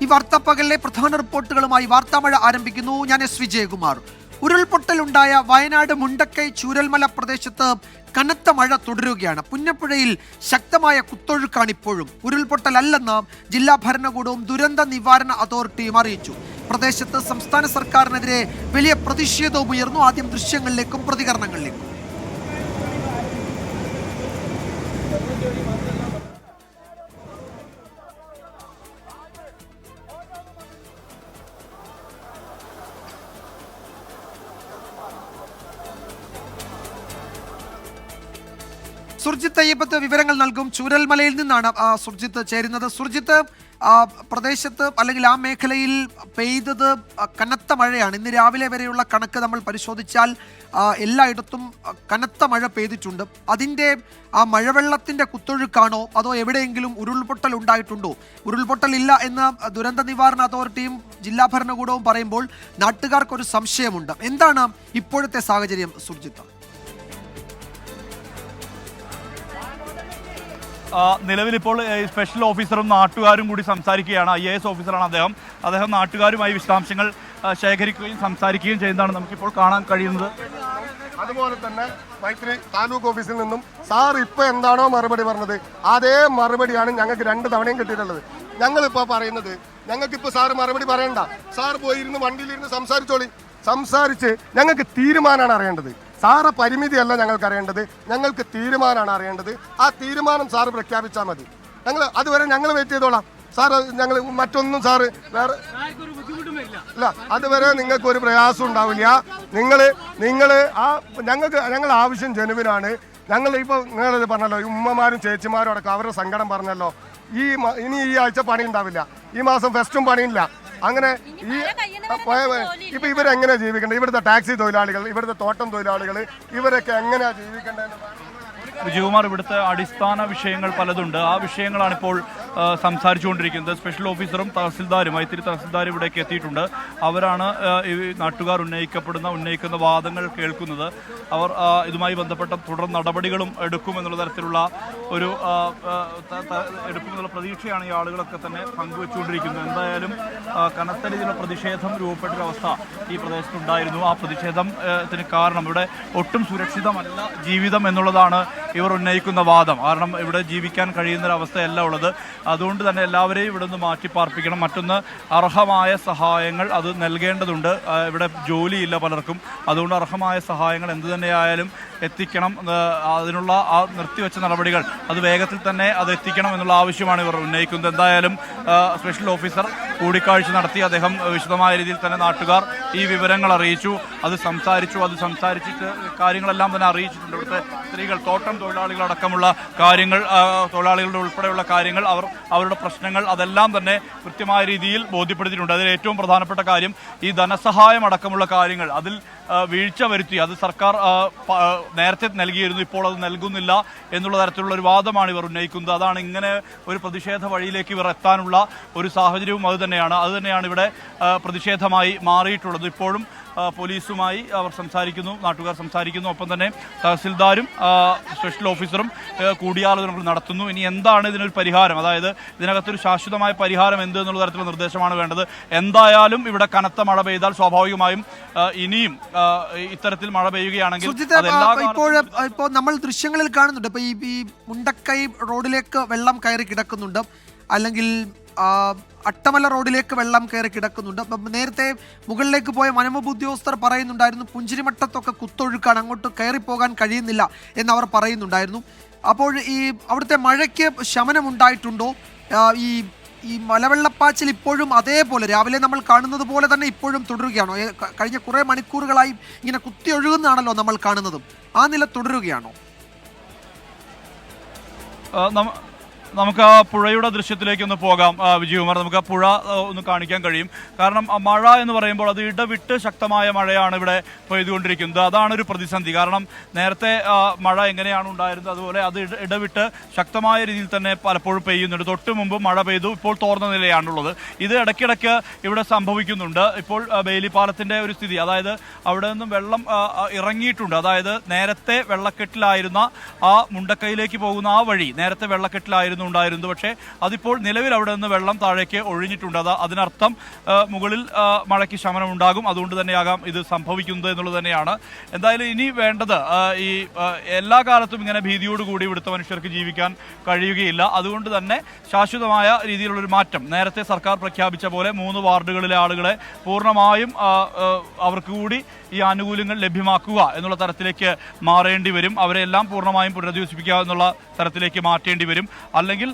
ഈ വാർത്താപ്പകലിലെ പ്രധാന റിപ്പോർട്ടുകളുമായി വാർത്താമഴ ആരംഭിക്കുന്നു. ഞാൻ എസ് വിജയകുമാർ. ഉരുൾപൊട്ടലുണ്ടായ വയനാട് മുണ്ടക്കൈ ചൂരൽമല പ്രദേശത്ത് കനത്ത മഴ തുടരുകയാണ്. പുന്നപ്പുഴയിൽ ശക്തമായ കുത്തൊഴുക്കാണ് ഇപ്പോഴും. ഉരുൾപൊട്ടലല്ലെന്ന് ജില്ലാ ഭരണകൂടവും ദുരന്ത നിവാരണ അതോറിറ്റിയും അറിയിച്ചു. പ്രദേശത്ത് സംസ്ഥാന സർക്കാരിനെതിരെ വലിയ പ്രതിഷേധവും ഉയർന്നു. ആദ്യം ദൃശ്യങ്ങളിലേക്കും പ്രതികരണങ്ങളിലേക്കും. സുർജിത്ത് അയ്യപ്പത്ത് വിവരങ്ങൾ നൽകും. ചൂരൽമലയിൽ നിന്നാണ് സുർജിത്ത് ചേരുന്നത്. സുർജിത്ത്, പ്രദേശത്ത് അല്ലെങ്കിൽ ആ മേഖലയിൽ പെയ്തത് കനത്ത മഴയാണ്. ഇന്ന് രാവിലെ വരെയുള്ള കണക്ക് നമ്മൾ പരിശോധിച്ചാൽ എല്ലായിടത്തും കനത്ത മഴ പെയ്തിട്ടുണ്ട്. അതിൻ്റെ ആ മഴവെള്ളത്തിൻ്റെ കുത്തൊഴുക്കാണോ അതോ എവിടെയെങ്കിലും ഉരുൾപൊട്ടൽ ഉണ്ടായിട്ടുണ്ടോ? ഉരുൾപൊട്ടലില്ല എന്ന് ദുരന്ത നിവാരണ അതോറിറ്റിയും ജില്ലാ ഭരണകൂടവും പറയുമ്പോൾ നാട്ടുകാർക്കൊരു സംശയമുണ്ട്. എന്താണ് ഇപ്പോഴത്തെ സാഹചര്യം സുർജിത്ത്? നിലവിലിപ്പോൾ സ്പെഷ്യൽ ഓഫീസറും നാട്ടുകാരും കൂടി സംസാരിക്കുകയാണ്. IAS ഓഫീസറാണ് അദ്ദേഹം നാട്ടുകാരുമായി വിശദാംശങ്ങൾ ശേഖരിക്കുകയും സംസാരിക്കുകയും ചെയ്യുന്നതാണ് നമുക്കിപ്പോൾ കാണാൻ കഴിയുന്നത്. അതുപോലെ തന്നെ മൈത്രി താലൂക്ക് ഓഫീസിൽ നിന്നും സാർ ഇപ്പോൾ എന്താണോ മറുപടി പറഞ്ഞത് അതേ മറുപടിയാണ് ഞങ്ങൾക്ക് 2 തവണയും കിട്ടിയിട്ടുള്ളത്. ഞങ്ങളിപ്പോൾ പറയുന്നത് ഞങ്ങൾക്കിപ്പോൾ സാറ് മറുപടി പറയണ്ട, സാർ പോയിരുന്ന് വണ്ടിയിലിരുന്ന് സംസാരിച്ച് ഞങ്ങൾക്ക് തീരുമാനമാണ് അറിയേണ്ടത്. സാറ് പരിമിതിയല്ല ഞങ്ങൾക്ക് അറിയേണ്ടത്, ഞങ്ങൾക്ക് തീരുമാനമാണ് അറിയേണ്ടത്. ആ തീരുമാനം സാറ് പ്രഖ്യാപിച്ചാൽ മതി. അതുവരെ ഞങ്ങൾ വെയിറ്റ് ചെയ്തോളാം. സാറ് ഞങ്ങൾ മറ്റൊന്നും സാറ് വേറെ അല്ല, അതുവരെ നിങ്ങൾക്ക് ഒരു പ്രയാസം ഉണ്ടാവില്ല. ഞങ്ങൾ ആവശ്യം ജനുവിനാണ്. ഞങ്ങൾ ഇപ്പോൾ നിങ്ങളിത് പറഞ്ഞല്ലോ, ഉമ്മമാരും ചേച്ചിമാരും അടക്കം അവരുടെ സങ്കടം പറഞ്ഞല്ലോ. ഇനി ഈ ആഴ്ച പണി ഉണ്ടാവില്ല, ഈ മാസം ഫെസ്റ്റും പണിയില്ല. അങ്ങനെ ഇപ്പൊ ഇവരെങ്ങനെ ജീവിക്കേണ്ടത്? ഇവിടുത്തെ ടാക്സി തൊഴിലാളികൾ, ഇവിടുത്തെ തോട്ടം തൊഴിലാളികൾ, ഇവരൊക്കെ എങ്ങനെയാ ജീവിക്കേണ്ടത്? വിജയകുമാർ, ഇവിടുത്തെ അടിസ്ഥാന വിഷയങ്ങൾ പലതുണ്ട്. ആ വിഷയങ്ങളാണ് ഇപ്പോൾ സംസാരിച്ചുകൊണ്ടിരിക്കുന്നത്. സ്പെഷ്യൽ ഓഫീസറും തഹസിൽദാരും മൈത്തിരി തഹസിൽദാരും ഇവിടേക്ക് എത്തിയിട്ടുണ്ട്. അവരാണ് ഈ നാട്ടുകാർ ഉന്നയിക്കുന്ന വാദങ്ങൾ കേൾക്കുന്നത്. അവർ ഇതുമായി ബന്ധപ്പെട്ട തുടർ നടപടികളും എടുക്കുമെന്നുള്ള തരത്തിലുള്ള ഒരു എടുക്കുമെന്നുള്ള പ്രതീക്ഷയാണ് ഈ ആളുകളൊക്കെ തന്നെ പങ്കുവെച്ചുകൊണ്ടിരിക്കുന്നത്. എന്തായാലും കനത്ത രീതിയിലുള്ള പ്രതിഷേധം രൂപപ്പെട്ടൊരവസ്ഥ ഈ പ്രദേശത്തുണ്ടായിരുന്നു. ആ പ്രതിഷേധത്തിന് കാരണം ഇവിടെ ഒട്ടും സുരക്ഷിതമല്ല ജീവിതം എന്നുള്ളതാണ് ഇവർ ഉന്നയിക്കുന്ന വാദം. കാരണം ഇവിടെ ജീവിക്കാൻ കഴിയുന്നൊരവസ്ഥയല്ല ഉള്ളത്. അതുകൊണ്ട് തന്നെ എല്ലാവരെയും ഇവിടെ നിന്ന് മാറ്റിപ്പാർപ്പിക്കണം. മറ്റൊന്ന്, അർഹമായ സഹായങ്ങൾ അത് നൽകേണ്ടതുണ്ട്. ഇവിടെ ജോലിയില്ല പലർക്കും. അതുകൊണ്ട് അർഹമായ സഹായങ്ങൾ എന്തു തന്നെയായാലും എത്തിക്കണം. അതിനുള്ള ആ നിർത്തിവെച്ച നടപടികൾ അത് വേഗത്തിൽ തന്നെ അത് എത്തിക്കണം എന്നുള്ള ആവശ്യമാണ് ഇവർ ഉന്നയിക്കുന്നത്. എന്തായാലും സ്പെഷ്യൽ ഓഫീസർ കൂടിക്കാഴ്ച നടത്തി. അദ്ദേഹം വിശദമായ രീതിയിൽ തന്നെ നാട്ടുകാർ ഈ വിവരങ്ങൾ അറിയിച്ചു. അത് സംസാരിച്ചിട്ട് കാര്യങ്ങളെല്ലാം തന്നെ അറിയിച്ചിട്ടുണ്ട്. ഇവിടുത്തെ സ്ത്രീകൾ, തോട്ടം തൊഴിലാളികളടക്കമുള്ള കാര്യങ്ങൾ, തൊഴിലാളികളുടെ ഉൾപ്പെടെയുള്ള കാര്യങ്ങൾ, അവരുടെ പ്രശ്നങ്ങൾ അതെല്ലാം തന്നെ കൃത്യമായ രീതിയിൽ ബോധ്യപ്പെടുത്തിയിട്ടുണ്ട്. അതിൽ ഏറ്റവും പ്രധാനപ്പെട്ട കാര്യം ഈ ധനസഹായം അടക്കമുള്ള കാര്യങ്ങൾ അതിൽ വീഴ്ച വരുത്തി. അത് സർക്കാർ നേരത്തെ നൽകിയിരുന്നു, ഇപ്പോൾ അത് നൽകുന്നില്ല എന്നുള്ള തരത്തിലുള്ള ഒരു വാദമാണ് ഇവർ ഉന്നയിക്കുന്നത്. അതാണ് ഇങ്ങനെ ഒരു പ്രതിഷേധ വഴിയിലേക്ക് ഇവർ എത്താനുള്ള ഒരു സാഹചര്യവും അതുതന്നെയാണ് ഇവിടെ പ്രതിഷേധമായി മാറിയിട്ടുള്ളത്. ഇപ്പോഴും പോലീസുമായി അവർ സംസാരിക്കുന്നു, നാട്ടുകാർ സംസാരിക്കുന്നു. ഒപ്പം തന്നെ തഹസിൽദാരും സ്പെഷ്യൽ ഓഫീസറും കൂടിയാലോചനകൾ നടത്തുന്നു. ഇനി എന്താണ് ഇതിനൊരു പരിഹാരം, അതായത് ഇതിനകത്തൊരു ശാശ്വതമായ പരിഹാരം എന്ത് എന്നുള്ള തരത്തിലുള്ള നിർദ്ദേശമാണ് വേണ്ടത്. എന്തായാലും ഇവിടെ കനത്ത മഴ പെയ്താൽ സ്വാഭാവികമായും ഇനിയും ഇത്തരത്തിൽ മഴ പെയ്യുകയാണെങ്കിൽ ഇപ്പോൾ നമ്മൾ ദൃശ്യങ്ങളിൽ കാണുന്നുണ്ട്. ഇപ്പൊ ഈ മുണ്ടക്കൈ റോഡിലേക്ക് വെള്ളം കയറി കിടക്കുന്നുണ്ട്, അല്ലെങ്കിൽ അട്ടമല റോഡിലേക്ക് വെള്ളം കയറി കിടക്കുന്നുണ്ട്. അപ്പം നേരത്തെ മുകളിലേക്ക് പോയ വനംവകുപ്പ് ഉദ്യോഗസ്ഥർ പറയുന്നുണ്ടായിരുന്നു പുഞ്ചിരിമട്ടത്തൊക്കെ കുത്തൊഴുക്കാണ്, അങ്ങോട്ട് കയറിപ്പോകാൻ കഴിയുന്നില്ല എന്നവർ പറയുന്നുണ്ടായിരുന്നു. അപ്പോൾ ഈ അവിടുത്തെ മഴയ്ക്ക് ശമനമുണ്ടായിട്ടുണ്ടോ? ഈ മലവെള്ളപ്പാച്ചിൽ ഇപ്പോഴും അതേപോലെ രാവിലെ നമ്മൾ കാണുന്നത് പോലെ തന്നെ ഇപ്പോഴും തുടരുകയാണോ? കഴിഞ്ഞ കുറേ മണിക്കൂറുകളായി ഇങ്ങനെ കുത്തിയൊഴുകുന്നതാണല്ലോ നമ്മൾ കാണുന്നതും. ആ നില തുടരുകയാണോ? നമുക്ക് ആ പുഴയുടെ ദൃശ്യത്തിലേക്ക് ഒന്ന് പോകാം വിജയകുമാർ. നമുക്ക് ആ പുഴ ഒന്ന് കാണിക്കാൻ കഴിയും. കാരണം മഴ എന്ന് പറയുമ്പോൾ അത് ഇടവിട്ട് ശക്തമായ മഴയാണ് ഇവിടെ പെയ്തുകൊണ്ടിരിക്കുന്നത്. അതാണ് ഒരു പ്രതിസന്ധി. കാരണം നേരത്തെ മഴ എങ്ങനെയാണ് ഉണ്ടായിരുന്നത് അതുപോലെ അത് ഇടവിട്ട് ശക്തമായ രീതിയിൽ തന്നെ പലപ്പോഴും പെയ്യുന്നുണ്ട്. തൊട്ട് മുമ്പ് മഴ പെയ്തു, ഇപ്പോൾ തോർന്ന നിലയാണുള്ളത്. ഇത് ഇടയ്ക്കിടയ്ക്ക് ഇവിടെ സംഭവിക്കുന്നുണ്ട്. ഇപ്പോൾ ബേലിപ്പാലത്തിൻ്റെ ഒരു സ്ഥിതി, അതായത് അവിടെ നിന്നും വെള്ളം ഇറങ്ങിയിട്ടുണ്ട്. അതായത് നേരത്തെ വെള്ളക്കെട്ടിലായിരുന്ന ആ മുണ്ടക്കൈയിലേക്ക് പോകുന്ന ആ വഴി നേരത്തെ വെള്ളക്കെട്ടിലായിരുന്നു ഉണ്ടായിരുന്നു. പക്ഷേ അതിപ്പോൾ നിലവിൽ അവിടെ നിന്ന് വെള്ളം താഴേക്ക് ഒഴിഞ്ഞിട്ടുണ്ട്. അതിനർത്ഥം മുകളിൽ മഴയ്ക്ക് ശമനം ഉണ്ടാകും. അതുകൊണ്ട് തന്നെയാകാം ഇത് സംഭവിക്കുന്നത് എന്നുള്ളത് തന്നെയാണ്. എന്തായാലും ഇനി വേണ്ടത് ഈ എല്ലാ കാലത്തും ഇങ്ങനെ ഭീതിയോടുകൂടി ഇവിടുത്തെ മനുഷ്യർക്ക് ജീവിക്കാൻ കഴിയുകയില്ല. അതുകൊണ്ട് തന്നെ ശാശ്വതമായ രീതിയിലുള്ളൊരു മാറ്റം നേരത്തെ സർക്കാർ പ്രഖ്യാപിച്ച പോലെ 3 വാർഡുകളിലെ ആളുകളെ പൂർണ്ണമായും അവർക്ക് കൂടി ഈ ആനുകൂല്യങ്ങൾ ലഭ്യമാക്കുക എന്നുള്ള തരത്തിലേക്ക് മാറേണ്ടി വരും. അവരെല്ലാം പൂർണ്ണമായും പുനരധിവസിപ്പിക്കുക എന്നുള്ള തരത്തിലേക്ക് മാറ്റേണ്ടി വരും. അല്ലെങ്കിൽ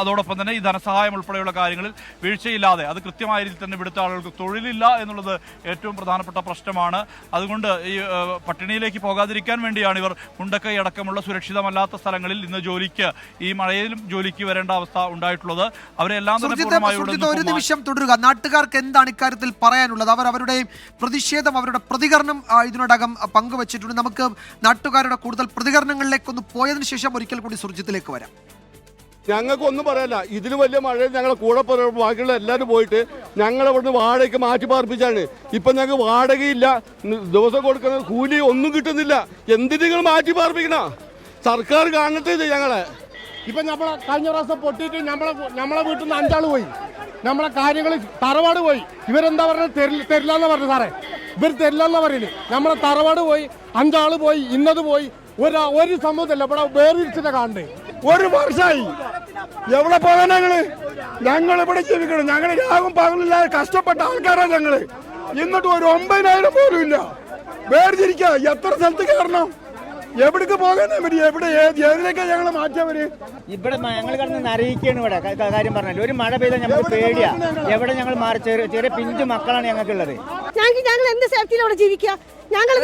അതോടൊപ്പം തന്നെ ഈ ധനസഹായം ഉൾപ്പെടെയുള്ള കാര്യങ്ങളിൽ വീഴ്ചയില്ലാതെ അത് കൃത്യമായ രീതിയിൽ തന്നെ ഇവിടുത്തെ ആളുകൾക്ക് തൊഴിലില്ല എന്നുള്ളത് ഏറ്റവും പ്രധാനപ്പെട്ട പ്രശ്നമാണ്. അതുകൊണ്ട് ഈ പട്ടിണിയിലേക്ക് പോകാതിരിക്കാൻ വേണ്ടിയാണ് ഇവർ മുണ്ടക്കൈ അടക്കമുള്ള സുരക്ഷിതമല്ലാത്ത സ്ഥലങ്ങളിൽ ഇന്ന് ജോലിക്ക് ഈ മഴയിലും ജോലിക്ക് വരേണ്ട അവസ്ഥ ഉണ്ടായിട്ടുള്ളത്. അവരെല്ലാം തന്നെ ഒരു നിമിഷം തുടരുക. നാട്ടുകാർക്ക് എന്താണ് ഇക്കാര്യത്തിൽ പറയാനുള്ളത്? അവർ അവരുടെ പ്രതിഷേധം, അവരുടെ പ്രതികരണം ഇതിനോടകം പങ്കുവച്ചിട്ടുണ്ട്. നമുക്ക് നാട്ടുകാരുടെ കൂടുതൽ പ്രതികരണങ്ങളിലേക്കൊന്ന് പോയതിനു ശേഷം ഒരിക്കൽ കൂടി സുർജിത്തിലേക്ക് വരാം. ഞങ്ങൾക്ക് ഒന്നും പറയാനില്ല. ഇതിന് വലിയ മഴയിൽ ഞങ്ങളെ കൂടെ ബാക്കിയുള്ള എല്ലാവരും പോയിട്ട് ഞങ്ങൾ ഇവിടുന്ന് വാടകയ്ക്ക് മാറ്റി പാർപ്പിച്ചാണ്. ഇപ്പൊ ഞങ്ങൾക്ക് വാടകയില്ല, ദിവസം കൊടുക്കുന്ന കൂലി ഒന്നും കിട്ടുന്നില്ല. എന്തിന് നിങ്ങൾ മാറ്റി പാർപ്പിക്കണ? സർക്കാർ കാണട്ടെ ഇത് ഞങ്ങളെ. ഇപ്പൊ നമ്മളെ കഴിഞ്ഞ പ്രാവശ്യം പൊട്ടിയിട്ട് നമ്മളെ വീട്ടിൽ നിന്ന് 5 ആള് പോയി. നമ്മളെ കാര്യങ്ങൾ തറവാട് പോയി. ഇവരെന്താ പറഞ്ഞത്? തരില്ലെന്ന് പറഞ്ഞു സാറേ. ഇവർ തരില്ലെന്ന് പറയുന്നത്. നമ്മളെ തറവാട് പോയി, 5 ആള് പോയി, ഇന്നത് പോയി. ഒരു സംഭവത്തില്ല. ഇവിടെ വേറിരിച്ചിട്ട് കാണണ്ടേ? 1 വർഷമായി. എവിടെ പോകാനാ ഞങ്ങൾ ഇവിടെ ജീവിക്കണം. ഞങ്ങൾ രാഗം പകലില്ലാതെ കഷ്ടപ്പെട്ട ആൾക്കാരാണ് ഞങ്ങള്. എന്നിട്ട് ഒരു 9,000 പോലും ഇല്ല. വേർതിരിക്കുക. എത്ര സ്ഥലത്ത് കയറണം? എവിടേക്ക് പോകാനാ പറ്റി? എവിടെ ഏതിലേക്കാ ഞങ്ങളെ മാറ്റിയവര്? ഇവിടെ ഞങ്ങൾ കിടന്ന് നരയിക്കാണ്. ഇവിടെ കാര്യം പറഞ്ഞാൽ ഒരു മഴ പെയ്താൽ ഞങ്ങൾക്ക് പേടിയാ. എവിടെ ഞങ്ങൾ മാറി ചെറിയ പിഞ്ചു മക്കളാണ് ഞങ്ങൾക്കുള്ളത്. ഞങ്ങൾ എന്ത് സേഫ്റ്റിയിൽ ഇവിടെ ജീവിക്കുക? ഞങ്ങൾ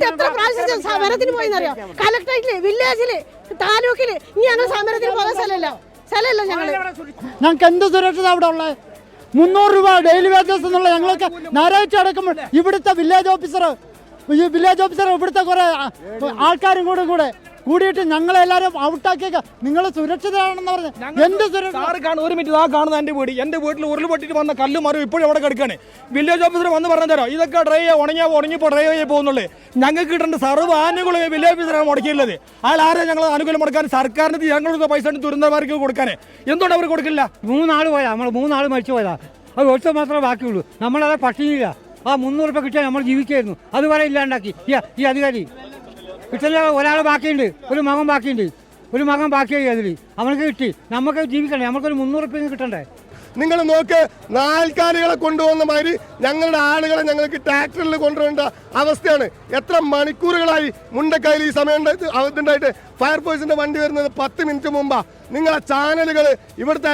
എത്ര പ്രാവശ്യം സമരത്തിന് പോയെന്നറിയാം. കളക്ടറേറ്റില്, വില്ലേജില്, താലൂക്കില്. ഇനി ഞങ്ങൾ സമരത്തിന് പോകാൻ സ്ഥലമല്ല. ഞങ്ങൾക്ക് എന്ത് സുരക്ഷിത അവിടെ ഉള്ളത്? 300 രൂപ ഡെയിലി വേജസ് എന്നുള്ള ഞങ്ങൾക്ക് ഞായറാഴ്ച അടക്കുമ്പോൾ ഇവിടുത്തെ വില്ലേജ് ഓഫീസർ ഇവിടുത്തെ കുറെ ആൾക്കാരും കൂടിയിട്ട് ഞങ്ങളെല്ലാരും ഔട്ടാക്കിയേക്ക. നിങ്ങൾ സുരക്ഷിതരാണെന്ന് പറഞ്ഞ് എന്ത് സുരക്ഷ? 1 മിനിറ്റ്. കാണുന്ന എന്റെ വീട്ടിൽ ഉരുൾ പൊട്ടിട്ട് വന്ന കല്ല് മരം ഇപ്പോഴും അവിടെ കിടക്കാണ്. വില്ലേജ് ഓഫീസർ വന്ന് പറഞ്ഞു തരാം, ഇതൊക്കെ ഉണങ്ങിപ്പോ ഡ്രൈവ് ചെയ്ത് പോകുന്നുള്ളൂ. ഞങ്ങൾക്ക് കിട്ടേണ്ട സർവ്വ ആനുകൂല്യം വില്ലേജ് ഓഫീസറാണ് മുടക്കിയുള്ളത്. അയാൾ ആരെ ഞങ്ങൾ ആനുകൂല്യം മുടക്കാൻ? സർക്കാരിന് ഞങ്ങളുടെ പൈസ ദുരന്തമാർക്ക് കൊടുക്കാൻ. എന്തുകൊണ്ട് അവർ കൊടുക്കില്ല? 3 ആൾ പോയാ, നമ്മൾ 3 ആൾ മരിച്ചു പോയതാ. അത് ഒറ്റ മാത്രമേ ബാക്കിയുള്ളൂ. നമ്മളത് പട്ടിണിയില്ല. ആ 300 രൂപ കിട്ടിയാൽ നമ്മൾ ജീവിക്കായിരുന്നു. അതുവരെ ഇല്ലാണ്ടാക്കി ഈ അധികാരി. കിട്ടുന്ന ഒരാൾ ബാക്കിയുണ്ട്, ഒരു മകൻ ബാക്കിയായി. അതിൽ അവർക്ക് കിട്ടി. നമുക്ക് ജീവിക്കണ്ടേ? നമുക്കൊരു 300 രൂപ കിട്ടണ്ടേ? നിങ്ങൾ നോക്ക്, നാൽക്കാലികളെ കൊണ്ടുപോകുന്ന മാതിരി ഞങ്ങളുടെ ആളുകളെ ഞങ്ങൾക്ക് ട്രാക്ടറിൽ കൊണ്ടുപോകേണ്ട അവസ്ഥയാണ്. എത്ര മണിക്കൂറുകളായി മുണ്ടക്കൈയിൽ ഈ സമയം ഉണ്ടായിട്ട് ഫയർഫോഴ്സിന്റെ വണ്ടി വരുന്നത് 10 മിനിറ്റ് മുമ്പാ. നിങ്ങളെ ചാനലുകൾ, ഇവിടുത്തെ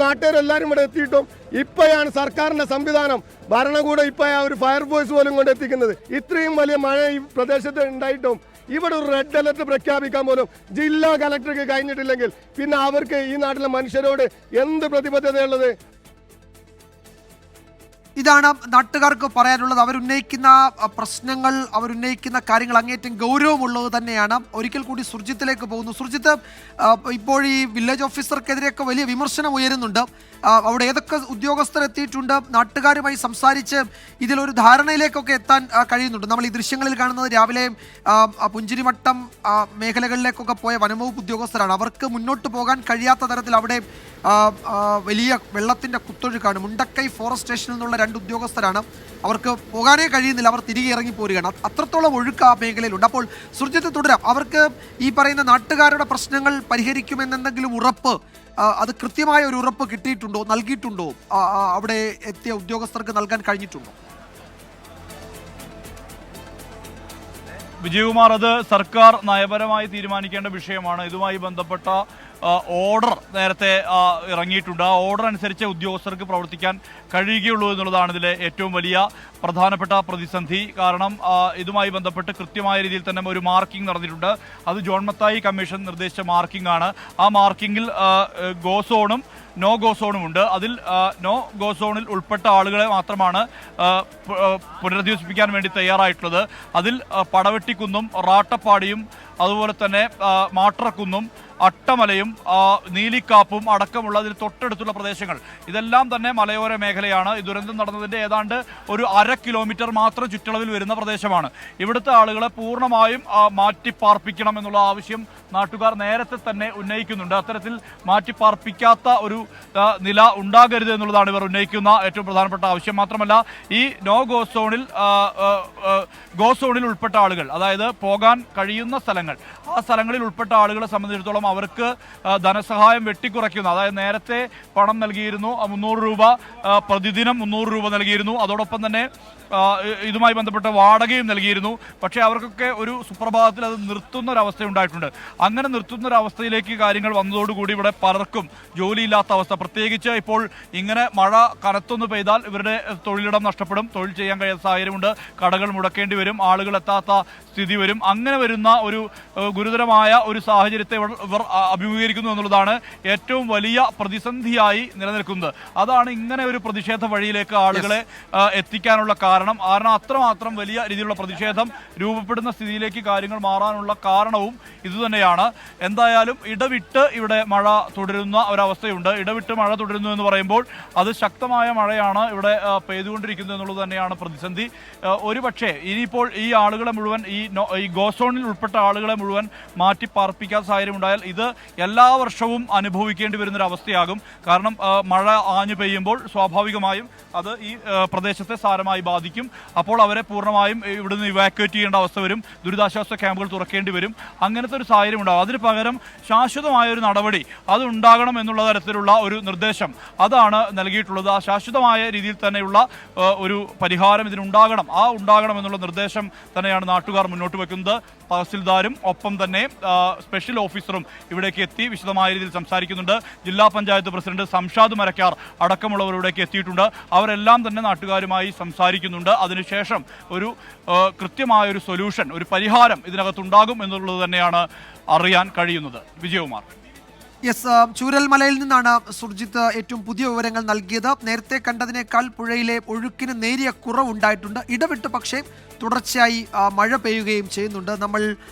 നാട്ടുകാരെല്ലാവരും ഇവിടെ എത്തിയിട്ടും ഇപ്പോഴാണ് സർക്കാരിന്റെ സംവിധാനം, ഭരണകൂടം ഇപ്പോഴാണ് ഒരു ഫയർഫോഴ്സ് പോലും കൊണ്ടെത്തിക്കുന്നത്. ഇത്രയും വലിയ മഴ ഈ പ്രദേശത്ത് ഉണ്ടായിട്ടും ഇവിടെ ഒരു റെഡ് അലർട്ട് പ്രഖ്യാപിക്കാൻ പോലും ജില്ലാ കലക്ടർക്ക് കഴിഞ്ഞിട്ടില്ലെങ്കിൽ പിന്നെ അവർക്ക് ഈ നാട്ടിലെ മനുഷ്യരോട് എന്ത് പ്രതിബദ്ധതയുള്ളത്? ഇതാണ് നാട്ടുകാർക്ക് പറയാനുള്ളത്. അവരുന്നയിക്കുന്ന പ്രശ്നങ്ങൾ, അവരുന്നയിക്കുന്ന കാര്യങ്ങൾ അങ്ങേറ്റം ഗൗരവമുള്ളത് തന്നെയാണ്. ഒരിക്കൽ കൂടി സുർജിത്തിലേക്ക് പോകുന്നു. സുർജിത്ത്, ഇപ്പോൾ ഈ വില്ലേജ് ഓഫീസർക്കെതിരെയൊക്കെ വലിയ വിമർശനം ഉയരുന്നുണ്ട്. അവിടെ ഏതൊക്കെ ഉദ്യോഗസ്ഥർ എത്തിയിട്ടുണ്ട്? നാട്ടുകാരുമായി സംസാരിച്ച് ഇതിലൊരു ധാരണയിലേക്കൊക്കെ എത്താൻ കഴിയുന്നുണ്ട്. നമ്മൾ ഈ ദൃശ്യങ്ങളിൽ കാണുന്നത് രാവിലെ പുഞ്ചിരിമട്ടം മേഖലകളിലേക്കൊക്കെ പോയ വനംവകുപ്പ് ഉദ്യോഗസ്ഥരാണ്. അവർക്ക് മുന്നോട്ട് പോകാൻ കഴിയാത്ത തരത്തിൽ അവിടെ വലിയ വെള്ളത്തിൻ്റെ കുത്തൊഴുക്കാണ്. മുണ്ടക്കൈ ഫോറസ്റ്റ് സ്റ്റേഷനിൽ നിന്നുള്ള 2 ഉദ്യോഗസ്ഥരാണ്. അവർക്ക് പോകാനേ കഴിയുന്നില്ല. അവർ തിരികെ ഇറങ്ങി പോരുകയാണ്. അത്രത്തോളം ഒഴുക്ക് ആ മേഖലയിലുണ്ട്. അപ്പോൾ സുർജിത്ത് തുടരാം. അവർക്ക് ഈ പറയുന്ന നാട്ടുകാരുടെ പ്രശ്നങ്ങൾ പരിഹരിക്കുമെന്നെന്തെങ്കിലും ഉറപ്പ്, അത് കൃത്യമായ ഒരു ഉറപ്പ് കിട്ടിയിട്ടുണ്ടോ, നൽകിയിട്ടുണ്ടോ? അവിടെ എത്തിയ ഉദ്യോഗസ്ഥർക്ക് നൽകാൻ കഴിഞ്ഞിട്ടുണ്ടോ? വിജയകുമാർ, അത് സർക്കാർ നയപരമായി തീരുമാനിക്കേണ്ട വിഷയമാണ്. ഇതുമായി ബന്ധപ്പെട്ട ഓർഡർ നേരത്തെ ഇറങ്ങിയിട്ടുണ്ട്. ആ ഓർഡർ അനുസരിച്ച് ഉദ്യോഗസ്ഥർക്ക് പ്രവർത്തിക്കാൻ കഴിയുകയുള്ളൂ എന്നുള്ളതാണ് ഇതിലെ ഏറ്റവും വലിയ പ്രധാനപ്പെട്ട പ്രതിസന്ധി. കാരണം ഇതുമായി ബന്ധപ്പെട്ട് കൃത്യമായ രീതിയിൽ തന്നെ ഒരു മാർക്കിംഗ് നടന്നിട്ടുണ്ട്. അത് ജോൺ മത്തായി കമ്മീഷൻ നിർദ്ദേശിച്ച മാർക്കിംഗ് ആണ്. ആ മാർക്കിങ്ങിൽ ഗോ സോണും നോ ഗോ സോണും ഉണ്ട്. അതിൽ നോ ഗോ സോണിൽ ഉൾപ്പെട്ട ആളുകളെ മാത്രമാണ് പുനരധിവസിപ്പിക്കാൻ വേണ്ടി തയ്യാറായിട്ടുള്ളത്. അതിൽ പടവെട്ടിക്കുന്നും റാട്ടപ്പാടിയും അതുപോലെ തന്നെ മാട്രക്കുന്നും അട്ടമലയും നീലിക്കാപ്പും അടക്കമുള്ള അതിന് തൊട്ടടുത്തുള്ള പ്രദേശങ്ങൾ ഇതെല്ലാം തന്നെ മലയോര മേഖലയാണ്. ഈ ദുരന്തം നടന്നതിൻ്റെ ഏതാണ്ട് ഒരു 1/2 കിലോമീറ്റർ മാത്രം ചുറ്റളവിൽ വരുന്ന പ്രദേശമാണ്. ഇവിടുത്തെ ആളുകളെ പൂർണ്ണമായും മാറ്റിപ്പാർപ്പിക്കണം എന്നുള്ള ആവശ്യം നാട്ടുകാർ നേരത്തെ തന്നെ ഉന്നയിക്കുന്നുണ്ട്. അത്തരത്തിൽ മാറ്റിപ്പാർപ്പിക്കാത്ത ഒരു നില ഉണ്ടാകരുത് എന്നുള്ളതാണ് ഇവർ ഉന്നയിക്കുന്ന ഏറ്റവും പ്രധാനപ്പെട്ട ആവശ്യം. മാത്രമല്ല ഈ നോ ഗോ സോണിൽ ഉൾപ്പെട്ട ആളുകൾ, അതായത് പോകാൻ കഴിയുന്ന സ്ഥലങ്ങൾ, ആ സ്ഥലങ്ങളിൽ ഉൾപ്പെട്ട ആളുകളെ സംബന്ധിച്ചിടത്തോളം അവർക്ക് ധനസഹായം വെട്ടിക്കുറയ്ക്കുന്ന, അതായത് നേരത്തെ പണം നൽകിയിരുന്നു 300 രൂപ, പ്രതിദിനം 300 രൂപ നൽകിയിരുന്നു. അതോടൊപ്പം തന്നെ ഇതുമായി ബന്ധപ്പെട്ട വാടകയും നൽകിയിരുന്നു. പക്ഷേ അവർക്കൊക്കെ ഒരു സുപ്രഭാതത്തിൽ അത് നിർത്തുന്ന ഒരവസ്ഥ ഉണ്ടായിട്ടുണ്ട്. അങ്ങനെ നിർത്തുന്ന ഒരവസ്ഥയിലേക്ക് കാര്യങ്ങൾ വന്നതോടുകൂടി ഇവിടെ പലർക്കും ജോലിയില്ലാത്ത അവസ്ഥ, പ്രത്യേകിച്ച് ഇപ്പോൾ ഇങ്ങനെ മഴ കനത്തൊന്ന് പെയ്താൽ ഇവരുടെ തൊഴിലിടം നഷ്ടപ്പെടും, തൊഴിൽ ചെയ്യാൻ കഴിയാത്ത സാഹചര്യമുണ്ട്, കടകൾ മുടക്കേണ്ടി വരും, ആളുകൾ എത്താത്ത സ്ഥിതി വരും. അങ്ങനെ വരുന്ന ഒരു ഗുരുതരമായ ഒരു സാഹചര്യത്തെ ഇവർ അഭിമുഖീകരിക്കുന്നു എന്നുള്ളതാണ് ഏറ്റവും വലിയ പ്രതിസന്ധിയായി നിലനിൽക്കുന്നത്. അതാണ് ഇങ്ങനെ ഒരു പ്രതിഷേധ വഴിയിലേക്ക് ആളുകളെ എത്തിക്കാനുള്ള കാരണം. അത്രമാത്രം വലിയ രീതിയിലുള്ള പ്രതിഷേധം രൂപപ്പെടുന്ന സ്ഥിതിയിലേക്ക് കാര്യങ്ങൾ മാറാനുള്ള കാരണവും ഇതുതന്നെയാണ്. എന്തായാലും ഇടവിട്ട് ഇവിടെ മഴ തുടരുന്ന ഒരവസ്ഥയുണ്ട്. ഇടവിട്ട് മഴ തുടരുന്നു എന്ന് പറയുമ്പോൾ അത് ശക്തമായ മഴയാണ് ഇവിടെ പെയ്തുകൊണ്ടിരിക്കുന്നത് എന്നുള്ളത് തന്നെയാണ് പ്രതിസന്ധി. ഒരുപക്ഷെ ഇനിയിപ്പോൾ ഈ ആളുകളെ മുഴുവൻ ഈ ഗോസോണിൽ ഉൾപ്പെട്ട ആളുകളെ മുഴുവൻ മാറ്റി പാർപ്പിക്കാത്ത സാഹചര്യം ഉണ്ടായാൽ ഇത് എല്ലാ വർഷവും അനുഭവിക്കേണ്ടി വരുന്നൊരവസ്ഥയാകും. കാരണം മഴ ആഞ്ഞു പെയ്യുമ്പോൾ സ്വാഭാവികമായും അത് ഈ പ്രദേശത്തെ സാരമായി ബാധിക്കും. അപ്പോൾ അവരെ പൂർണ്ണമായും ഇവിടുന്ന് ഇവാക്യുവേറ്റ് ചെയ്യേണ്ട അവസ്ഥ വരും, ദുരിതാശ്വാസ ക്യാമ്പുകൾ തുറക്കേണ്ടി വരും. അങ്ങനത്തെ ഒരു സാഹചര്യം ഉണ്ടാകും. അതിന് പകരം ശാശ്വതമായ ഒരു നടപടി അത് ഉണ്ടാകണം എന്നുള്ള തരത്തിലുള്ള ഒരു നിർദ്ദേശം അതാണ് നൽകിയിട്ടുള്ളത്. ആ ശാശ്വതമായ രീതിയിൽ തന്നെയുള്ള ഒരു പരിഹാരം ഇതിനുണ്ടാകണം, ഉണ്ടാകണം എന്നുള്ള നിർദ്ദേശം തന്നെയാണ് നാട്ടുകാർ മുന്നോട്ട് വെക്കുന്നത്. തഹസിൽദാരും ഒപ്പം തന്നെ സ്പെഷ്യൽ ഓഫീസറും ഇവിടേക്ക് എത്തി വിശദമായ രീതിയിൽ സംസാരിക്കുന്നുണ്ട്. ജില്ലാ പഞ്ചായത്ത് പ്രസിഡന്റ് സംഷാദ് മരക്കാർ അടക്കമുള്ളവർ ഇവിടേക്ക് എത്തിയിട്ടുണ്ട്. അവരെല്ലാം തന്നെ നാട്ടുകാരുമായി സംസാരിക്കുന്നുണ്ട്. അതിനുശേഷം ഒരു കൃത്യമായ ഒരു സൊല്യൂഷൻ, ഒരു പരിഹാരം ഇതിനകത്തുണ്ടാകും എന്നുള്ളത് തന്നെയാണ് അറിയാൻ കഴിയുന്നത്. വിജയകുമാർ. യെസ്, ചൂരൽമലയിൽ നിന്നാണ് സുർജിത്ത് ഏറ്റവും പുതിയ വിവരങ്ങൾ നൽകിയത്. നേരത്തെ കണ്ടതിനേക്കാൾ പുഴയിലെ ഒഴുക്കിന് നേരിയ കുറവുണ്ടായിട്ടുണ്ട്. ഇടവിട്ട് പക്ഷേ തുടർച്ചയായി മഴ പെയ്യുകയും ചെയ്യുന്നുണ്ട്. നമ്മൾ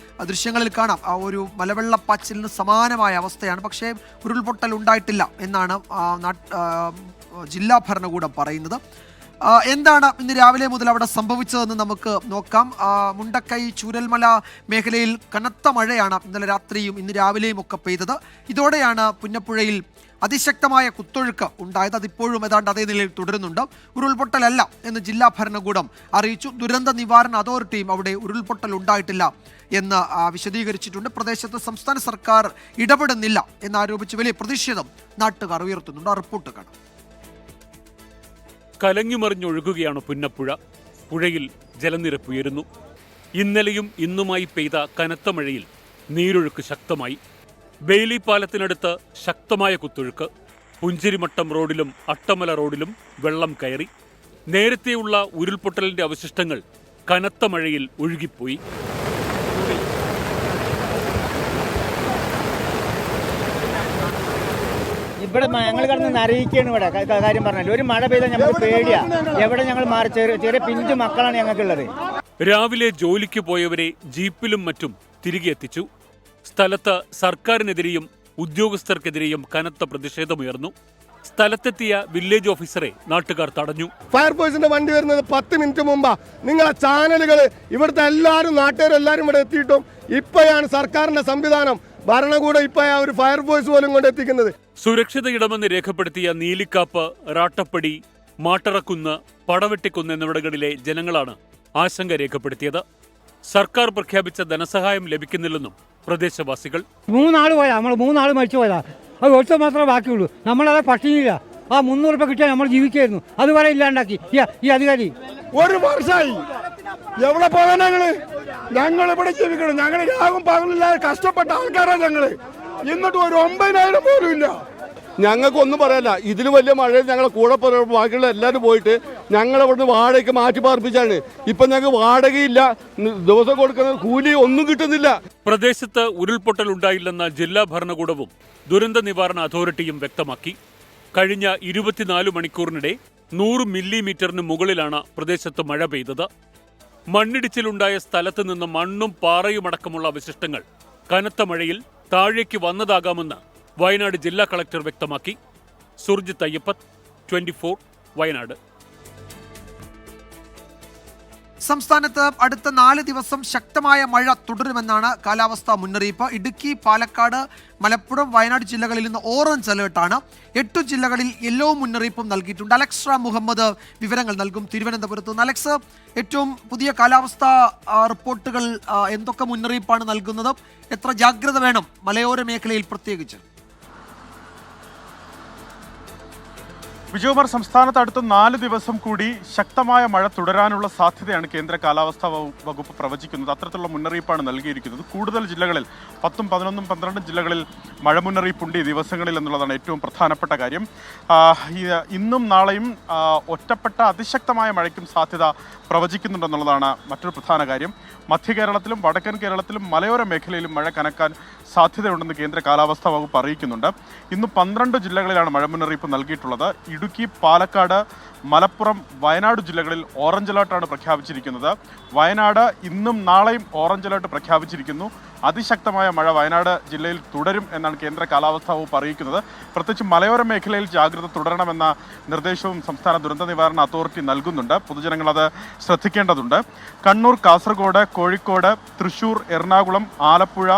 ദൃശ്യങ്ങളിൽ കാണാം ആ ഒരു മലവെള്ളപ്പാച്ചിലിന് സമാനമായ അവസ്ഥയാണ്. പക്ഷേ ഉരുൾപൊട്ടൽ ഉണ്ടായിട്ടില്ല എന്നാണ് ജില്ലാ ഭരണകൂടം പറയുന്നത്. എന്താണ് ഇന്ന് രാവിലെ മുതൽ അവിടെ സംഭവിച്ചതെന്ന് നമുക്ക് നോക്കാം. മുണ്ടക്കൈ ചൂരൽമല മേഖലയിൽ കനത്ത മഴയാണ് ഇന്നലെ രാത്രിയും ഇന്ന് രാവിലെയും ഒക്കെ പെയ്തത്. ഇതോടെയാണ് പുന്നപ്പുഴയിൽ അതിശക്തമായ കുത്തൊഴുക്ക് ഉണ്ടായത്. അതിപ്പോഴും ഏതാണ്ട് അതേ നിലയിൽ തുടരുന്നുണ്ട്. ഉരുൾപൊട്ടലല്ല എന്ന് ജില്ലാ ഭരണകൂടം അറിയിച്ചു. ദുരന്ത നിവാരണ അതോറിറ്റിയും അവിടെ ഉരുൾപൊട്ടൽ ഉണ്ടായിട്ടില്ല എന്ന് വിശദീകരിച്ചിട്ടുണ്ട്. പ്രദേശത്ത് സംസ്ഥാന സർക്കാർ ഇടപെടുന്നില്ല എന്നാരോപിച്ച് വലിയ പ്രതിഷേധം നാട്ടുകാർ ഉയർത്തുന്നുണ്ട്. റിപ്പോർട്ട് കാണാം. കലങ്ങിമറിഞ്ഞൊഴുകുകയാണ് പുന്നപ്പുഴ. പുഴയിൽ ജലനിരപ്പ് ഉയരുന്നു. ഇന്നലെയും ഇന്നുമായി പെയ്ത കനത്ത മഴയിൽ നീരൊഴുക്ക് ശക്തമായി. ബെയിലി പാലത്തിനടുത്ത് ശക്തമായ കുത്തൊഴുക്ക്. പുഞ്ചിരിമട്ടം റോഡിലും അട്ടമല റോഡിലും വെള്ളം കയറി. നേരത്തെയുള്ള ഉരുൾപൊട്ടലിന്റെ അവശിഷ്ടങ്ങൾ കനത്ത മഴയിൽ ഒഴുകിപ്പോയി. ഇവിടെ ഞങ്ങൾ കിടന്ന് നരയിക്കുകയാണ് ഇവിടെ കാര്യം പറഞ്ഞാൽ. ഒരു മഴ പെയ്താൽ ഞങ്ങൾക്ക് പേടിയാ. എവിടെ ഞങ്ങൾ മാറി ചെറിയ പിഞ്ചു മക്കളാണ് ഞങ്ങൾക്കുള്ളത്. രാവിലെ ജോലിക്ക് പോയവരെ ജീപ്പിലും മറ്റും തിരികെ എത്തിച്ചു. സ്ഥലത്ത് സർക്കാരിനെതിരെയും ഉദ്യോഗസ്ഥർക്കെതിരെയും കനത്ത പ്രതിഷേധമുയർന്നു. സ്ഥലത്തെത്തിയ വില്ലേജ് ഓഫീസറെ നാട്ടുകാർ തടഞ്ഞു. ഫയർഫോഴ്സിന്റെ വണ്ടി വരുന്നത് 10 മിനിറ്റ് മുമ്പാ. നിങ്ങളെ ചാനലുകൾ ഇവിടുത്തെ എല്ലാവരും നാട്ടുകാരെല്ലാവരും ഇവിടെ എത്തിയിട്ടും ഇപ്പോഴാണ് സർക്കാരിന്റെ സംവിധാനം ഭരണകൂടം ഇപ്പോഴാ ഒരു ഫയർഫോഴ്സ് പോലും കൊണ്ടെത്തിക്കുന്നത്. സുരക്ഷിത ഇടമെന്ന് രേഖപ്പെടുത്തിയ നീലിക്കാപ്പ്, റാട്ടപ്പടി, മാട്ടറക്കുന്ന്, പടവെട്ടിക്കുന്ന് എന്നിവിടങ്ങളിലെ ജനങ്ങളാണ് ആശങ്ക രേഖപ്പെടുത്തിയത്. സർക്കാർ പ്രഖ്യാപിച്ച ധനസഹായം ലഭിക്കുന്നില്ലെന്നും പ്രദേശവാസികൾ. 3 ആൾ പോയാ, നമ്മൾ 3 ആൾ മരിച്ചു പോയതാ. അത് ഒറ്റ മാത്രമേ ബാക്കിയുള്ളൂ. നമ്മളത് പട്ടിണിയില്ല. ആ 300 രൂപ കിട്ടിയാൽ നമ്മൾ ജീവിക്കായിരുന്നു. അതുവരെ ഇല്ലാണ്ടാക്കി ഈ അധികാരി. 1 വർഷമായി എവിടെ പോകാനാ ഞങ്ങൾ ഇവിടെ ജീവിക്കണം. ഞങ്ങൾ രാവും പകലില്ലാതെ കഷ്ടപ്പെട്ട ആൾക്കാരാണ് ഞങ്ങള്. എന്നിട്ട് ഒരു 9,000 പോലും ഇല്ല. ഞങ്ങൾക്കൊന്നും പറയാല്ല. ഇതിന് വലിയ മഴയിൽ ഞങ്ങളെ കൂടെ ബാക്കിയുള്ള എല്ലാവരും പോയിട്ട് ഞങ്ങൾ ഇവിടുന്ന് വാടകയ്ക്ക് മാറ്റി പാർപ്പിച്ചാണ്. ഇപ്പൊ ഞങ്ങൾക്ക് വാടകയില്ല, ദിവസം കൊടുക്കുന്ന കൂലി ഒന്നും കിട്ടുന്നില്ല. പ്രദേശത്ത് ഉരുൾപൊട്ടൽ ഉണ്ടായില്ലെന്ന ജില്ലാ ഭരണകൂടവും ദുരന്ത നിവാരണ അതോറിറ്റിയും വ്യക്തമാക്കി. കഴിഞ്ഞ 24 മണിക്കൂറിനിടെ 100 മില്ലിമീറ്ററിന് മുകളിലാണ് പ്രദേശത്ത് മഴ പെയ്തത്. മണ്ണിടിച്ചിലുണ്ടായ സ്ഥലത്ത് നിന്ന് മണ്ണും പാറയുമടക്കമുള്ള അവശിഷ്ടങ്ങൾ കനത്ത മഴയിൽ താഴേക്ക് വന്നതാകാമെന്ന് വയനാട് ജില്ലാ കളക്ടർ വ്യക്തമാക്കി. സുർജിത്ത് അയ്യപ്പൻ, 24 വയനാട്. സംസ്ഥാനത്ത് അടുത്ത 4 ദിവസം ശക്തമായ മഴ തുടരുമെന്നാണ് കാലാവസ്ഥാ മുന്നറിയിപ്പ്. ഇടുക്കി, പാലക്കാട്, മലപ്പുറം, വയനാട് ജില്ലകളിൽ നിന്ന് ഓറഞ്ച് അലേർട്ടാണ്. 8 ജില്ലകളിൽ യെല്ലോ മുന്നറിയിപ്പും നൽകിയിട്ടുണ്ട്. അലക്സ് മുഹമ്മദ് വിവരങ്ങൾ നൽകും തിരുവനന്തപുരത്ത് നിന്ന്. അലക്സ്, ഏറ്റവും പുതിയ കാലാവസ്ഥാ റിപ്പോർട്ടുകൾ എന്തൊക്കെ മുന്നറിയിപ്പാണ് നൽകുന്നത്? എത്ര ജാഗ്രത വേണം മലയോര മേഖലയിൽ പ്രത്യേകിച്ച്? വിജയകുമാർ, സംസ്ഥാനത്ത് അടുത്ത 4 ദിവസം കൂടി ശക്തമായ മഴ തുടരാനുള്ള സാധ്യതയാണ് കേന്ദ്ര കാലാവസ്ഥാ വകുപ്പ് പ്രവചിക്കുന്നത്. അത്തരത്തിലുള്ള മുന്നറിയിപ്പാണ് നൽകിയിരിക്കുന്നത്. കൂടുതൽ ജില്ലകളിൽ 10, 11, 12 ജില്ലകളിൽ മഴ മുന്നറിയിപ്പുണ്ട് ഈ ദിവസങ്ങളിൽ എന്നുള്ളതാണ് ഏറ്റവും പ്രധാനപ്പെട്ട കാര്യം. ഇന്നും നാളെയും ഒറ്റപ്പെട്ട അതിശക്തമായ മഴയ്ക്കും സാധ്യത പ്രവചിക്കുന്നുണ്ടെന്നുള്ളതാണ് മറ്റൊരു പ്രധാന കാര്യം. മധ്യ കേരളത്തിലും വടക്കൻ കേരളത്തിലും മലയോര മേഖലയിലും മഴ കനക്കാൻ സാധ്യതയുണ്ടെന്ന് കേന്ദ്ര കാലാവസ്ഥാ വകുപ്പ് അറിയിക്കുന്നുണ്ട്. ഇന്ന് 12 ജില്ലകളിലാണ് മഴ മുന്നറിയിപ്പ് നൽകിയിട്ടുള്ളത്. ഇടുക്കി, പാലക്കാട്, മലപ്പുറം, വയനാട് ജില്ലകളിൽ ഓറഞ്ച് അലേർട്ടാണ് പ്രഖ്യാപിച്ചിരിക്കുന്നത്. വയനാട് ഇന്നും നാളെയും ഓറഞ്ച് അലേർട്ട് പ്രഖ്യാപിച്ചിരിക്കുന്നു. അതിശക്തമായ മഴ വയനാട് ജില്ലയിൽ തുടരും എന്നാണ് കേന്ദ്ര കാലാവസ്ഥാ വകുപ്പ് അറിയിക്കുന്നത്. പ്രത്യേകിച്ച് മലയോര മേഖലയിൽ ജാഗ്രത തുടരണമെന്ന നിർദ്ദേശവും സംസ്ഥാന ദുരന്ത നിവാരണ അതോറിറ്റി നൽകുന്നുണ്ട്. പൊതുജനങ്ങൾ അത് ശ്രദ്ധിക്കേണ്ടതുണ്ട്. കണ്ണൂർ, കാസർഗോഡ്, കോഴിക്കോട്, തൃശൂർ, എറണാകുളം, ആലപ്പുഴ,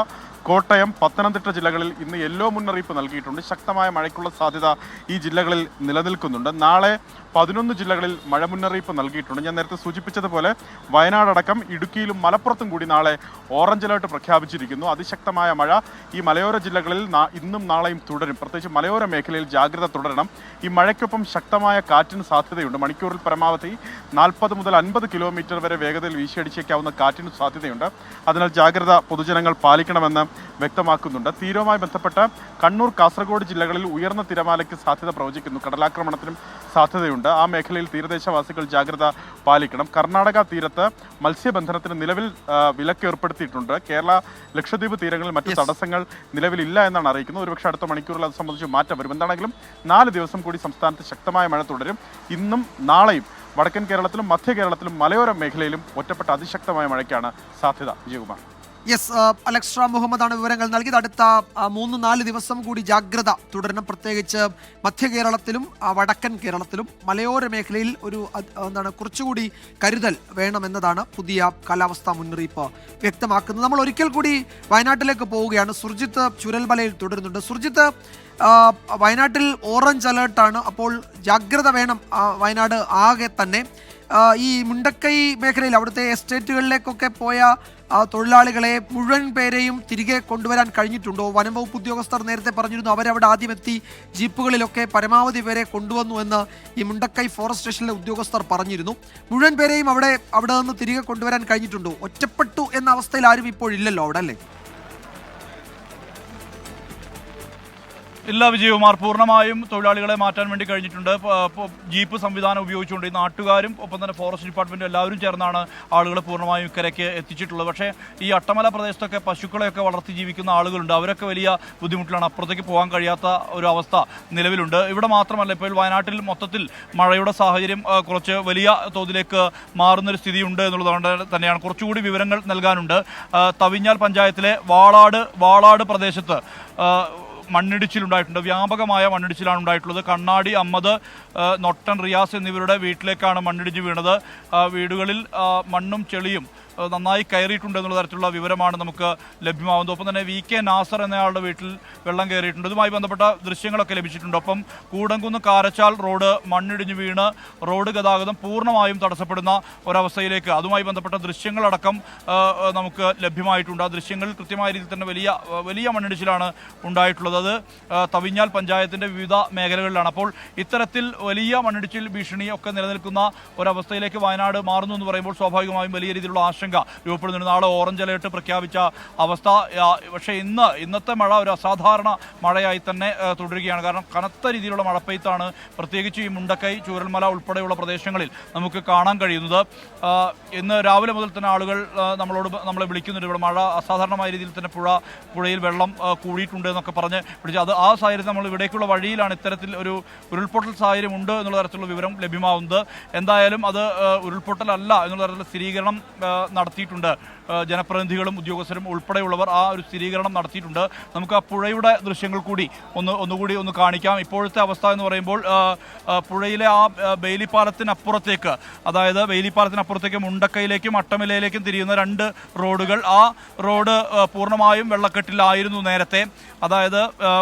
കോട്ടയം, പത്തനംതിട്ട ജില്ലകളിൽ ഇന്ന് യെല്ലോ മുന്നറിയിപ്പ് നൽകിയിട്ടുണ്ട്. ശക്തമായ മഴയ്ക്കുള്ള സാധ്യത ഈ ജില്ലകളിൽ നിലനിൽക്കുന്നുണ്ട്. നാളെ 11 ജില്ലകളിൽ മഴ മുന്നറിയിപ്പ് നൽകിയിട്ടുണ്ട്. ഞാൻ നേരത്തെ സൂചിപ്പിച്ചതുപോലെ വയനാടടക്കം ഇടുക്കിയിലും മലപ്പുറത്തും കൂടി നാളെ ഓറഞ്ച് അലേർട്ട് പ്രഖ്യാപിച്ചിരിക്കുന്നു. അതിശക്തമായ മഴ ഈ മലയോര ജില്ലകളിൽ ഇന്നും നാളെയും തുടരും. പ്രത്യേകിച്ച് മലയോര മേഖലയിൽ ജാഗ്രത തുടരണം. ഈ മഴയ്ക്കൊപ്പം ശക്തമായ കാറ്റിന് സാധ്യതയുണ്ട്. മണിക്കൂറിൽ പരമാവധി 40 മുതൽ 50 കിലോമീറ്റർ വരെ വേഗതയിൽ വീശിയടിച്ചേക്കാവുന്ന കാറ്റിന് സാധ്യതയുണ്ട്. അതിനാൽ ജാഗ്രത പൊതുജനങ്ങൾ പാലിക്കണമെന്ന് വ്യക്തമാക്കുന്നുണ്ട്. തീരവുമായി ബന്ധപ്പെട്ട് കണ്ണൂർ, കാസർഗോഡ് ജില്ലകളിൽ ഉയർന്ന തിരമാലയ്ക്ക് സാധ്യത പ്രവചിക്കുന്നു. കടലാക്രമണത്തിനും സാധ്യതയുണ്ട്. ആ മേഖലയിൽ തീരദേശവാസികൾ ജാഗ്രത പാലിക്കണം. കർണാടക തീരത്ത് മത്സ്യബന്ധനത്തിന് നിലവിൽ വിലക്ക് ഏർപ്പെടുത്തിയിട്ടുണ്ട്. കേരള, ലക്ഷദ്വീപ് തീരങ്ങളിൽ മറ്റു തടസ്സങ്ങൾ നിലവിലില്ല എന്നാണ് അറിയിക്കുന്നത്. ഒരുപക്ഷെ അടുത്ത മണിക്കൂറിൽ അത് സംബന്ധിച്ച് മാറ്റം വരും. എന്താണെങ്കിലും 4 ദിവസം കൂടി സംസ്ഥാനത്ത് ശക്തമായ മഴ തുടരും. ഇന്നും നാളെയും വടക്കൻ കേരളത്തിലും മധ്യ കേരളത്തിലും മലയോര മേഖലയിലും ഒറ്റപ്പെട്ട അതിശക്തമായ മഴയ്ക്കാണ് സാധ്യത. വിജയകുമാർ. യെസ്, അലക്സ് മുഹമ്മദാണ് വിവരങ്ങൾ നൽകിയത്. അടുത്ത 3-4 ദിവസം കൂടി ജാഗ്രത തുടരണം. പ്രത്യേകിച്ച് മധ്യ കേരളത്തിലും വടക്കൻ കേരളത്തിലും മലയോര മേഖലയിൽ ഒരു കുറച്ചുകൂടി കരുതൽ വേണമെന്നതാണ് പുതിയ കാലാവസ്ഥാ മുന്നറിയിപ്പ് വ്യക്തമാക്കുന്നത്. നമ്മൾ ഒരിക്കൽ കൂടി വയനാട്ടിലേക്ക് പോവുകയാണ്. സുർജിത്ത് ചുരൽമലയിൽ തുടരുന്നുണ്ട്. സുർജിത്ത്, വയനാട്ടിൽ ഓറഞ്ച് അലേർട്ടാണ്. അപ്പോൾ ജാഗ്രത വേണം വയനാട് ആകെ തന്നെ. ഈ മുണ്ടക്കൈ മേഖലയിൽ അവിടുത്തെ എസ്റ്റേറ്റുകളിലേക്കൊക്കെ പോയ തൊഴിലാളികളെ മുഴുവൻ പേരെയും തിരികെ കൊണ്ടുവരാൻ കഴിഞ്ഞിട്ടുണ്ടോ? വനം വകുപ്പ് ഉദ്യോഗസ്ഥർ നേരത്തെ പറഞ്ഞിരുന്നു അവരവിടെ ആദ്യം എത്തി ജീപ്പുകളിലൊക്കെ പരമാവധി പേരെ കൊണ്ടുവന്നു എന്ന് ഈ മുണ്ടക്കൈ ഫോറസ്റ്റ് സ്റ്റേഷനിലെ ഉദ്യോഗസ്ഥർ പറഞ്ഞിരുന്നു. മുഴുവൻ പേരെയും അവിടെ നിന്ന് തിരികെ കൊണ്ടുവരാൻ കഴിഞ്ഞിട്ടുണ്ടോ? ഒറ്റപ്പെട്ടു എന്ന അവസ്ഥയിൽ ആരും ഇപ്പോഴില്ലല്ലോ അവിടെ, അല്ലേ? ഇല്ല വിജയകുമാർ, പൂർണ്ണമായും തൊഴിലാളികളെ മാറ്റാൻ വേണ്ടി കഴിഞ്ഞിട്ടുണ്ട്. ജീപ്പ് സംവിധാനം ഉപയോഗിച്ചുകൊണ്ട് ഈ നാട്ടുകാരും ഒപ്പം തന്നെ ഫോറസ്റ്റ് ഡിപ്പാർട്ട്മെൻറ്റും എല്ലാവരും ചേർന്നാണ് ആളുകളെ പൂർണ്ണമായും ഇക്കരയ്ക്ക് എത്തിച്ചിട്ടുള്ളത്. പക്ഷേ ഈ അട്ടമല പ്രദേശത്തൊക്കെ പശുക്കളെയൊക്കെ വളർത്തി ജീവിക്കുന്ന ആളുകളുണ്ട്. അവരൊക്കെ വലിയ ബുദ്ധിമുട്ടിലാണ്. അപ്പുറത്തേക്ക് പോകാൻ കഴിയാത്ത ഒരു അവസ്ഥ നിലവിലുണ്ട്. ഇവിടെ മാത്രമല്ല, ഇപ്പോൾ വയനാട്ടിൽ മൊത്തത്തിൽ മഴയുടെ സാഹചര്യം കുറച്ച് വലിയ തോതിലേക്ക് മാറുന്നൊരു സ്ഥിതിയുണ്ട് എന്നുള്ളതുകൊണ്ട് തന്നെയാണ്. കുറച്ചുകൂടി വിവരങ്ങൾ നൽകാനുണ്ട്. തവിഞ്ഞാൽ പഞ്ചായത്തിലെ വാളാട് പ്രദേശത്ത് മണ്ണിടിച്ചിലുണ്ടായിട്ടുണ്ട്. വ്യാപകമായ മണ്ണിടിച്ചിലാണ് ഉണ്ടായിട്ടുള്ളത്. കണ്ണാടി അമ്മദ്, നൊട്ടൻ റിയാസ് എന്നിവരുടെ വീട്ടിലേക്കാണ് മണ്ണിടിച്ച് വീണത്. വീടുകളിൽ മണ്ണും ചെളിയും നന്നായി കയറിയിട്ടുണ്ട് എന്നുള്ള തരത്തിലുള്ള വിവരമാണ് നമുക്ക് ലഭ്യമാകുന്നത്. ഒപ്പം തന്നെ VK നാസർ എന്നയാളുടെ വീട്ടിൽ വെള്ളം കയറിയിട്ടുണ്ട്. ഇതുമായി ബന്ധപ്പെട്ട ദൃശ്യങ്ങളൊക്കെ ലഭിച്ചിട്ടുണ്ട്. ഒപ്പം കൂടംകുന്ന് കാരച്ചാൽ റോഡ് മണ്ണിടിഞ്ഞ് വീണ് റോഡ് ഗതാഗതം പൂർണ്ണമായും തടസ്സപ്പെടുന്ന ഒരവസ്ഥയിലേക്ക് അതുമായി ബന്ധപ്പെട്ട ദൃശ്യങ്ങളടക്കം നമുക്ക് ലഭ്യമായിട്ടുണ്ട്. ആ ദൃശ്യങ്ങളിൽ കൃത്യമായ രീതിയിൽ തന്നെ വലിയ മണ്ണിടിച്ചിലാണ് ഉണ്ടായിട്ടുള്ളത്. അത് തവിഞ്ഞാൽ പഞ്ചായത്തിൻ്റെ വിവിധ മേഖലകളിലാണ്. അപ്പോൾ ഇത്തരത്തിൽ വലിയ മണ്ണിടിച്ചിൽ ഭീഷണി ഒക്കെ നിലനിൽക്കുന്ന ഒരവസ്ഥയിലേക്ക് വയനാട് മാറുന്നു എന്ന് പറയുമ്പോൾ സ്വാഭാവികമായും വലിയ രീതിയിലുള്ള ആശങ്ക രൂപപ്പെടുന്നുണ്ട്. നാളെ ഓറഞ്ച് അലേർട്ട് പ്രഖ്യാപിച്ച അവസ്ഥ. പക്ഷേ ഇന്നത്തെ മഴ ഒരു അസാധാരണ മഴയായി തന്നെ തുടരുകയാണ്. കാരണം കനത്ത രീതിയിലുള്ള മഴപ്പെയ്ത്താണ് പ്രത്യേകിച്ച് ഈ മുണ്ടക്കൈ, ചൂരൽമല ഉൾപ്പെടെയുള്ള പ്രദേശങ്ങളിൽ നമുക്ക് കാണാൻ കഴിയുന്നത്. ഇന്ന് രാവിലെ മുതൽ തന്നെ ആളുകൾ നമ്മളെ വിളിക്കുന്നുണ്ട്. ഇവിടെ മഴ അസാധാരണമായ രീതിയിൽ തന്നെ പുഴയിൽ വെള്ളം കൂടിയിട്ടുണ്ട് എന്നൊക്കെ പറഞ്ഞ് അത് ആ സാഹചര്യത്തിൽ നമ്മൾ ഇവിടേക്കുള്ള വഴിയിലാണ് ഇത്തരത്തിൽ ഒരു ഉരുൾപൊട്ടൽ സാഹചര്യം ഉണ്ട് എന്നുള്ള തരത്തിലുള്ള വിവരം ലഭ്യമാവുന്നത്. എന്തായാലും അത് ഉരുൾപൊട്ടലല്ല എന്നുള്ള തരത്തിലുള്ള സ്ഥിരീകരണം നടത്തിയിട്ടുണ്ട്. ജനപ്രതിനിധികളും ഉദ്യോഗസ്ഥരും ഉൾപ്പെടെയുള്ളവർ ആ ഒരു സ്ഥിരീകരണം നടത്തിയിട്ടുണ്ട്. നമുക്ക് ആ പുഴയുടെ ദൃശ്യങ്ങൾ കൂടി ഒന്നുകൂടി കാണിക്കാം. ഇപ്പോഴത്തെ അവസ്ഥ എന്ന് പറയുമ്പോൾ പുഴയിലെ ആ ബെയിലിപ്പാലത്തിനപ്പുറത്തേക്ക്, അതായത് ബെയിലിപ്പാലത്തിനപ്പുറത്തേക്ക് മുണ്ടക്കയിലേക്കും അട്ടമലയിലേക്കും തിരിയുന്ന 2 റോഡുകൾ, ആ റോഡ് പൂർണ്ണമായും വെള്ളക്കെട്ടിലായിരുന്നു നേരത്തെ. അതായത്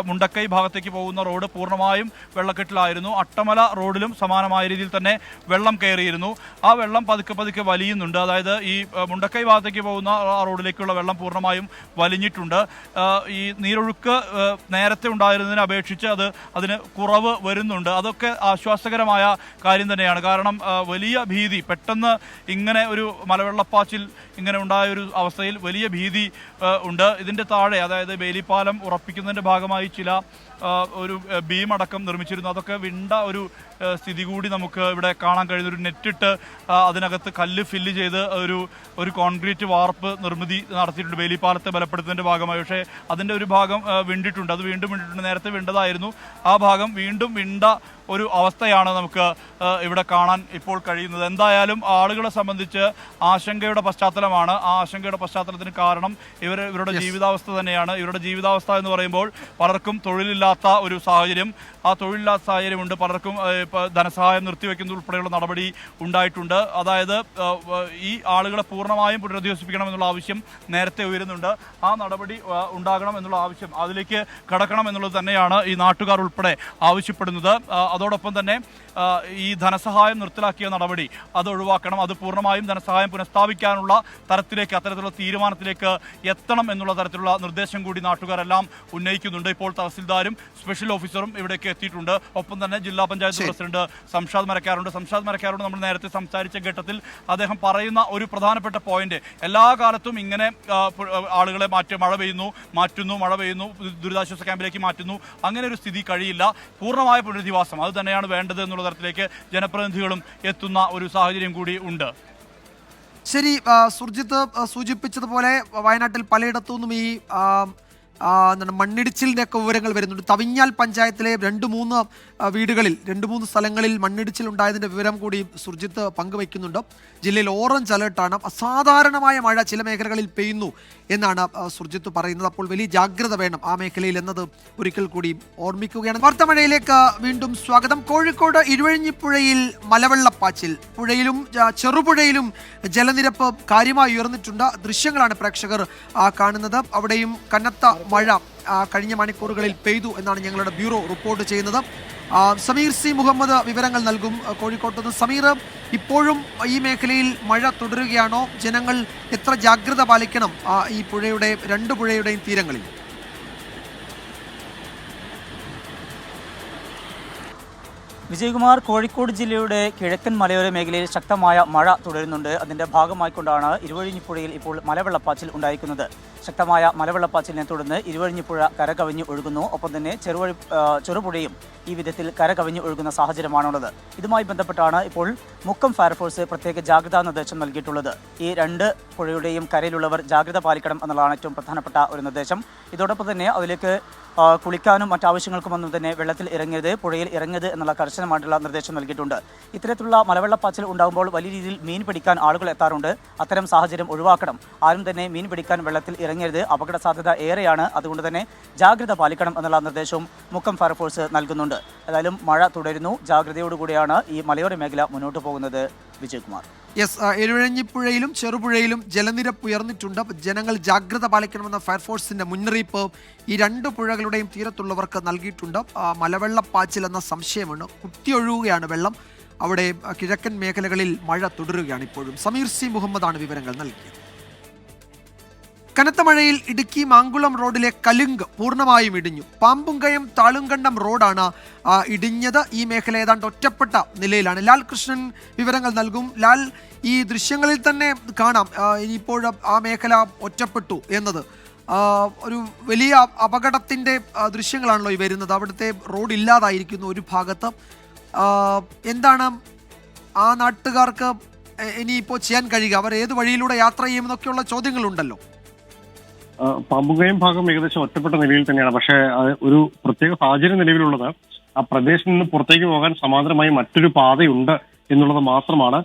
മുണ്ടക്കൈ ഭാഗത്തേക്ക് പോകുന്ന റോഡ് പൂർണ്ണമായും വെള്ളക്കെട്ടിലായിരുന്നു. അട്ടമല റോഡിലും സമാനമായ രീതിയിൽ തന്നെ വെള്ളം കയറിയിരുന്നു. ആ വെള്ളം പതുക്കെ വലിയുന്നുണ്ട്. അതായത് ഈ മുണ്ടക്കൈ ഭാഗത്തേക്ക് പോകുന്ന ആ റോഡിലേക്കുള്ള വെള്ളം പൂർണ്ണമായും വലിഞ്ഞിട്ടുണ്ട്. ഈ നീരൊഴുക്ക് നേരത്തെ ഉണ്ടായിരുന്നതിനെ അപേക്ഷിച്ച് അതിന് കുറവ് വരുന്നുണ്ട്. അതൊക്കെ ആശ്വാസകരമായ കാര്യം തന്നെയാണ്. കാരണം വലിയ ഭീതി, പെട്ടെന്ന് ഇങ്ങനെ ഒരു മലവെള്ളപ്പാച്ചിൽ ഇങ്ങനെ ഉണ്ടായ ഒരു അവസ്ഥയിൽ വലിയ ഭീതി ഉണ്ട്. ഇതിൻ്റെ താഴെ, അതായത് ബേലിപ്പാലം ഉറപ്പിക്കുന്നതിൻ്റെ ഭാഗമായി ചില ഒരു ബീം അടക്കം നിർമ്മിച്ചിരുന്നു. അതൊക്കെ വിണ്ട ഒരു സ്ഥിതി കൂടി നമുക്ക് ഇവിടെ കാണാൻ കഴിയുന്ന, ഒരു നെറ്റിട്ട് അതിനകത്ത് കല്ല് ഫില്ല് ചെയ്ത് ഒരു കോൺക്രീറ്റ് വാർപ്പ് നിർമ്മിതി നടത്തിയിട്ടുണ്ട് ബേലിപ്പാലത്തെ ബലപ്പെടുത്തുന്നതിൻ്റെ ഭാഗമായി. പക്ഷേ അതിൻ്റെ ഒരു ഭാഗം വിണ്ടിട്ടുണ്ട്, അത് വീണ്ടും വിണ്ടിട്ടുണ്ട്. നേരത്തെ വിണ്ടതായിരുന്നു, ആ ഭാഗം വീണ്ടും വിണ്ട ഒരു അവസ്ഥയാണ് നമുക്ക് ഇവിടെ കാണാൻ ഇപ്പോൾ കഴിയുന്നത്. എന്തായാലും ആളുകളെ സംബന്ധിച്ച് ആശങ്കയുടെ പശ്ചാത്തലമാണ്. ആ ആശങ്കയുടെ പശ്ചാത്തലത്തിന് കാരണം ഇവരുടെ ജീവിതാവസ്ഥ തന്നെയാണ്. ഇവരുടെ ജീവിതാവസ്ഥ എന്ന് പറയുമ്പോൾ പലർക്കും തൊഴിലില്ലാത്ത ഒരു സാഹചര്യം, ആ തൊഴിലില്ലാത്ത സാഹചര്യമുണ്ട്. പലർക്കും ധനസഹായം നിർത്തിവെക്കുന്ന ഉൾപ്പെടെയുള്ള നടപടി ഉണ്ടായിട്ടുണ്ട്. അതായത് ഈ ആളുകളെ പൂർണ്ണമായും പുനരധിവസിപ്പിക്കണമെന്നുള്ള ആവശ്യം നേരത്തെ ഉയരുന്നുണ്ട്. ആ നടപടി ഉണ്ടാകണം എന്നുള്ള ആവശ്യം, അതിലേക്ക് കടക്കണം എന്നുള്ളത് തന്നെയാണ് ഈ നാട്ടുകാർ ഉൾപ്പെടെ ആവശ്യപ്പെടുന്നത്. അതോടൊപ്പം തന്നെ ഈ ധനസഹായം നിർത്തലാക്കിയ നടപടി അത് ഒഴിവാക്കണം, അത് പൂർണ്ണമായും ധനസഹായം പുനഃസ്ഥാപിക്കാനുള്ള തരത്തിലേക്ക്, അത്തരത്തിലുള്ള തീരുമാനത്തിലേക്ക് എത്തണം എന്നുള്ള തരത്തിലുള്ള നിർദ്ദേശം കൂടി നാട്ടുകാരെല്ലാം ഉന്നയിക്കുന്നുണ്ട്. ഇപ്പോൾ തഹസിൽദാരും സ്പെഷ്യൽ ഓഫീസറും ഇവിടേക്ക് എത്തിയിട്ടുണ്ട്. ഒപ്പം തന്നെ ജില്ലാ പഞ്ചായത്ത് പ്രസിഡന്റ് സംഷാദ് മരക്കാരോട് നമ്മൾ നേരത്തെ സംസാരിച്ച ഘട്ടത്തിൽ അദ്ദേഹം പറയുന്ന ഒരു പ്രധാനപ്പെട്ട പോയിന്റ്, എല്ലാ കാലത്തും ഇങ്ങനെ ആളുകളെ മഴ പെയ്യുന്നു, ദുരിതാശ്വാസ ക്യാമ്പിലേക്ക് മാറ്റുന്നു, അങ്ങനെ ഒരു സ്ഥിതി കഴിയില്ല. പൂർണ്ണമായ പുനരധിവാസം അത് തന്നെയാണ് വേണ്ടത് എന്നുള്ള തരത്തിലേക്ക് ജനപ്രതിനിധികളും എത്തുന്ന ഒരു സാഹചര്യം കൂടി ഉണ്ട്. ശരി, സുർജിത്ത് സൂചിപ്പിച്ചതുപോലെ വയനാട്ടിൽ പലയിടത്തു നിന്നും ഈ മണ്ണിടിച്ചിലിൻ്റെ ഒക്കെ വിവരങ്ങൾ വരുന്നുണ്ട്. തവിഞ്ഞാൽ പഞ്ചായത്തിലെ 2-3 വീടുകളിൽ 2-3 സ്ഥലങ്ങളിൽ മണ്ണിടിച്ചിൽ ഉണ്ടായതിൻ്റെ വിവരം കൂടി സുർജിത്ത് പങ്കുവയ്ക്കുന്നുണ്ട്. ജില്ലയിൽ ഓറഞ്ച് അലേർട്ടാണ്. അസാധാരണമായ മഴ ചില മേഖലകളിൽ പെയ്യുന്നു എന്നാണ് സുർജിത്ത് പറയുന്നത്. അപ്പോൾ വലിയ ജാഗ്രത വേണം ആ മേഖലയിൽ എന്നത് ഒരിക്കൽ കൂടി ഓർമ്മിക്കുകയാണ്. വാർത്തമഴയിലേക്ക് വീണ്ടും സ്വാഗതം. കോഴിക്കോട് ഇരുവഴിഞ്ഞിപ്പുഴയിൽ മലവെള്ളപ്പാച്ചിൽ, പുഴയിലും ചെറുപുഴയിലും ജലനിരപ്പ് കാര്യമായി ഉയർന്നിട്ടുണ്ട്. ദൃശ്യങ്ങളാണ് പ്രേക്ഷകർ കാണുന്നത്. അവിടെയും കനത്ത മഴ കഴിഞ്ഞ മണിക്കൂറുകളിൽ പെയ്തു എന്നാണ് ഞങ്ങളുടെ ബ്യൂറോ റിപ്പോർട്ട് ചെയ്യുന്നത്. സമീർ സി മുഹമ്മദ് വിവരങ്ങൾ നൽകും കോഴിക്കോട്ട് നിന്ന്. സമീർ, ഇപ്പോഴും ഈ മേഖലയിൽ മഴ തുടരുകയാണോ? ജനങ്ങൾ എത്ര ജാഗ്രത പാലിക്കണം ഈ പുഴയുടെ 2 പുഴയുടെയും തീരങ്ങളിൽ? വിജയകുമാർ, കോഴിക്കോട് ജില്ലയുടെ കിഴക്കൻ മലയോര മേഖലയിൽ ശക്തമായ മഴ തുടരുന്നുണ്ട്. അതിൻ്റെ ഭാഗമായിക്കൊണ്ടാണ് ഇരുവഴിഞ്ഞിപ്പുഴയിൽ ഇപ്പോൾ മലവെള്ളപ്പാച്ചിൽ ഉണ്ടായിരിക്കുന്നത്. ശക്തമായ മലവെള്ളപ്പാച്ചിലിനെ തുടർന്ന് ഇരുവഴിഞ്ഞിപ്പുഴ കരകവിഞ്ഞ് ഒഴുകുന്നു. ഒപ്പം തന്നെ ചെറുപുഴയും ഈ വിധത്തിൽ കരകവിഞ്ഞ് ഒഴുകുന്ന സാഹചര്യമാണുള്ളത്. ഇതുമായി ബന്ധപ്പെട്ടാണ് ഇപ്പോൾ മുക്കം ഫയർഫോഴ്സ് പ്രത്യേക ജാഗ്രതാ നിർദ്ദേശം നൽകിയിട്ടുള്ളത്. ഈ 2 പുഴയുടെയും കരയിലുള്ളവർ ജാഗ്രത പാലിക്കണം എന്നുള്ളതാണ് ഏറ്റവും പ്രധാനപ്പെട്ട ഒരു നിർദ്ദേശം. ഇതോടൊപ്പം തന്നെ അതിലേക്ക് കുളിക്കാനും മറ്റാവശ്യങ്ങൾക്കുമൊന്നും തന്നെ വെള്ളത്തിൽ ഇറങ്ങരുത്, പുഴയിൽ ഇറങ്ങരുത് എന്നുള്ള കർശനമായിട്ടുള്ള നിർദ്ദേശം നൽകിയിട്ടുണ്ട്. ഇത്തരത്തിലുള്ള മലവെള്ളപ്പാച്ചിൽ ഉണ്ടാകുമ്പോൾ വലിയ രീതിയിൽ മീൻ പിടിക്കാൻ ആളുകൾ എത്താറുണ്ട്. അത്തരം സാഹചര്യം ഒഴിവാക്കണം. ആരും തന്നെ മീൻ പിടിക്കാൻ വെള്ളത്തിൽ ഇറങ്ങരുത്, അപകട സാധ്യത ഏറെയാണ്. അതുകൊണ്ട് തന്നെ ജാഗ്രത പാലിക്കണം എന്നുള്ള നിർദ്ദേശവും മുക്കം ഫയർഫോഴ്സ് നൽകുന്നുണ്ട്. ഏതായാലും മഴ തുടരുന്നു. ജാഗ്രതയോടുകൂടിയാണ് ഈ മലയോര മേഖല മുന്നോട്ട് പോകുന്നത്. വിജയകുമാർ. ഇരുവഴിഞ്ഞിപ്പുഴയിലും ചെറുപുഴയിലും ജലനിരപ്പ് ഉയർന്നിട്ടുണ്ട്. ജനങ്ങൾ ജാഗ്രത പാലിക്കണമെന്ന ഫയർഫോഴ്സിന്റെ മുന്നറിയിപ്പ് ഈ 2 പുഴകളുടെയും തീരത്തുള്ളവർക്ക് നൽകിയിട്ടുണ്ട്. മലവെള്ളപ്പാച്ചിൽ എന്ന സംശയമാണ്. കുത്തിയൊഴുകുകയാണ് വെള്ളം. അവിടെ കിഴക്കൻ മേഖലകളിൽ മഴ തുടരുകയാണ് ഇപ്പോഴും. സമീർ സി മുഹമ്മദാണ് വിവരങ്ങൾ നൽകിയത്. കനത്ത മഴയിൽ ഇടുക്കി മാങ്കുളം റോഡിലെ കലുങ്ക് പൂർണ്ണമായും ഇടിഞ്ഞു. പാമ്പുംകയം താളുങ്കണ്ടം റോഡാണ് ഇടിഞ്ഞത്. ഈ മേഖല ഏതാണ്ട് ഒറ്റപ്പെട്ട നിലയിലാണ്. ലാൽ കൃഷ്ണൻ വിവരങ്ങൾ നൽകും. ലാൽ, ഈ ദൃശ്യങ്ങളിൽ തന്നെ കാണാം ഇപ്പോൾ ആ മേഖല ഒറ്റപ്പെട്ടു എന്നത്. ഒരു വലിയ അപകടത്തിൻ്റെ ദൃശ്യങ്ങളാണല്ലോ ഈ വരുന്നത്. അവിടുത്തെ റോഡ് ഇല്ലാതായിരിക്കുന്നു ഒരു ഭാഗത്ത്. എന്താണ് ആ നാട്ടുകാർക്ക് ഇനിയിപ്പോൾ ചെയ്യാൻ കഴിയുക? അവർ ഏത് വഴിയിലൂടെ യാത്ര ചെയ്യുമെന്നൊക്കെയുള്ള ചോദ്യങ്ങളുണ്ടല്ലോ. പാമ്പുകയം ഭാഗം ഏകദേശം ഒറ്റപ്പെട്ട നിലയിൽ തന്നെയാണ്. പക്ഷേ ഒരു പ്രത്യേക സാഹചര്യം നിലവിലുള്ളത് ആ പ്രദേശത്ത് നിന്ന് പുറത്തേക്ക് പോകാൻ സമാന്തരമായി മറ്റൊരു പാതയുണ്ട് എന്നുള്ളത് മാത്രമാണ്.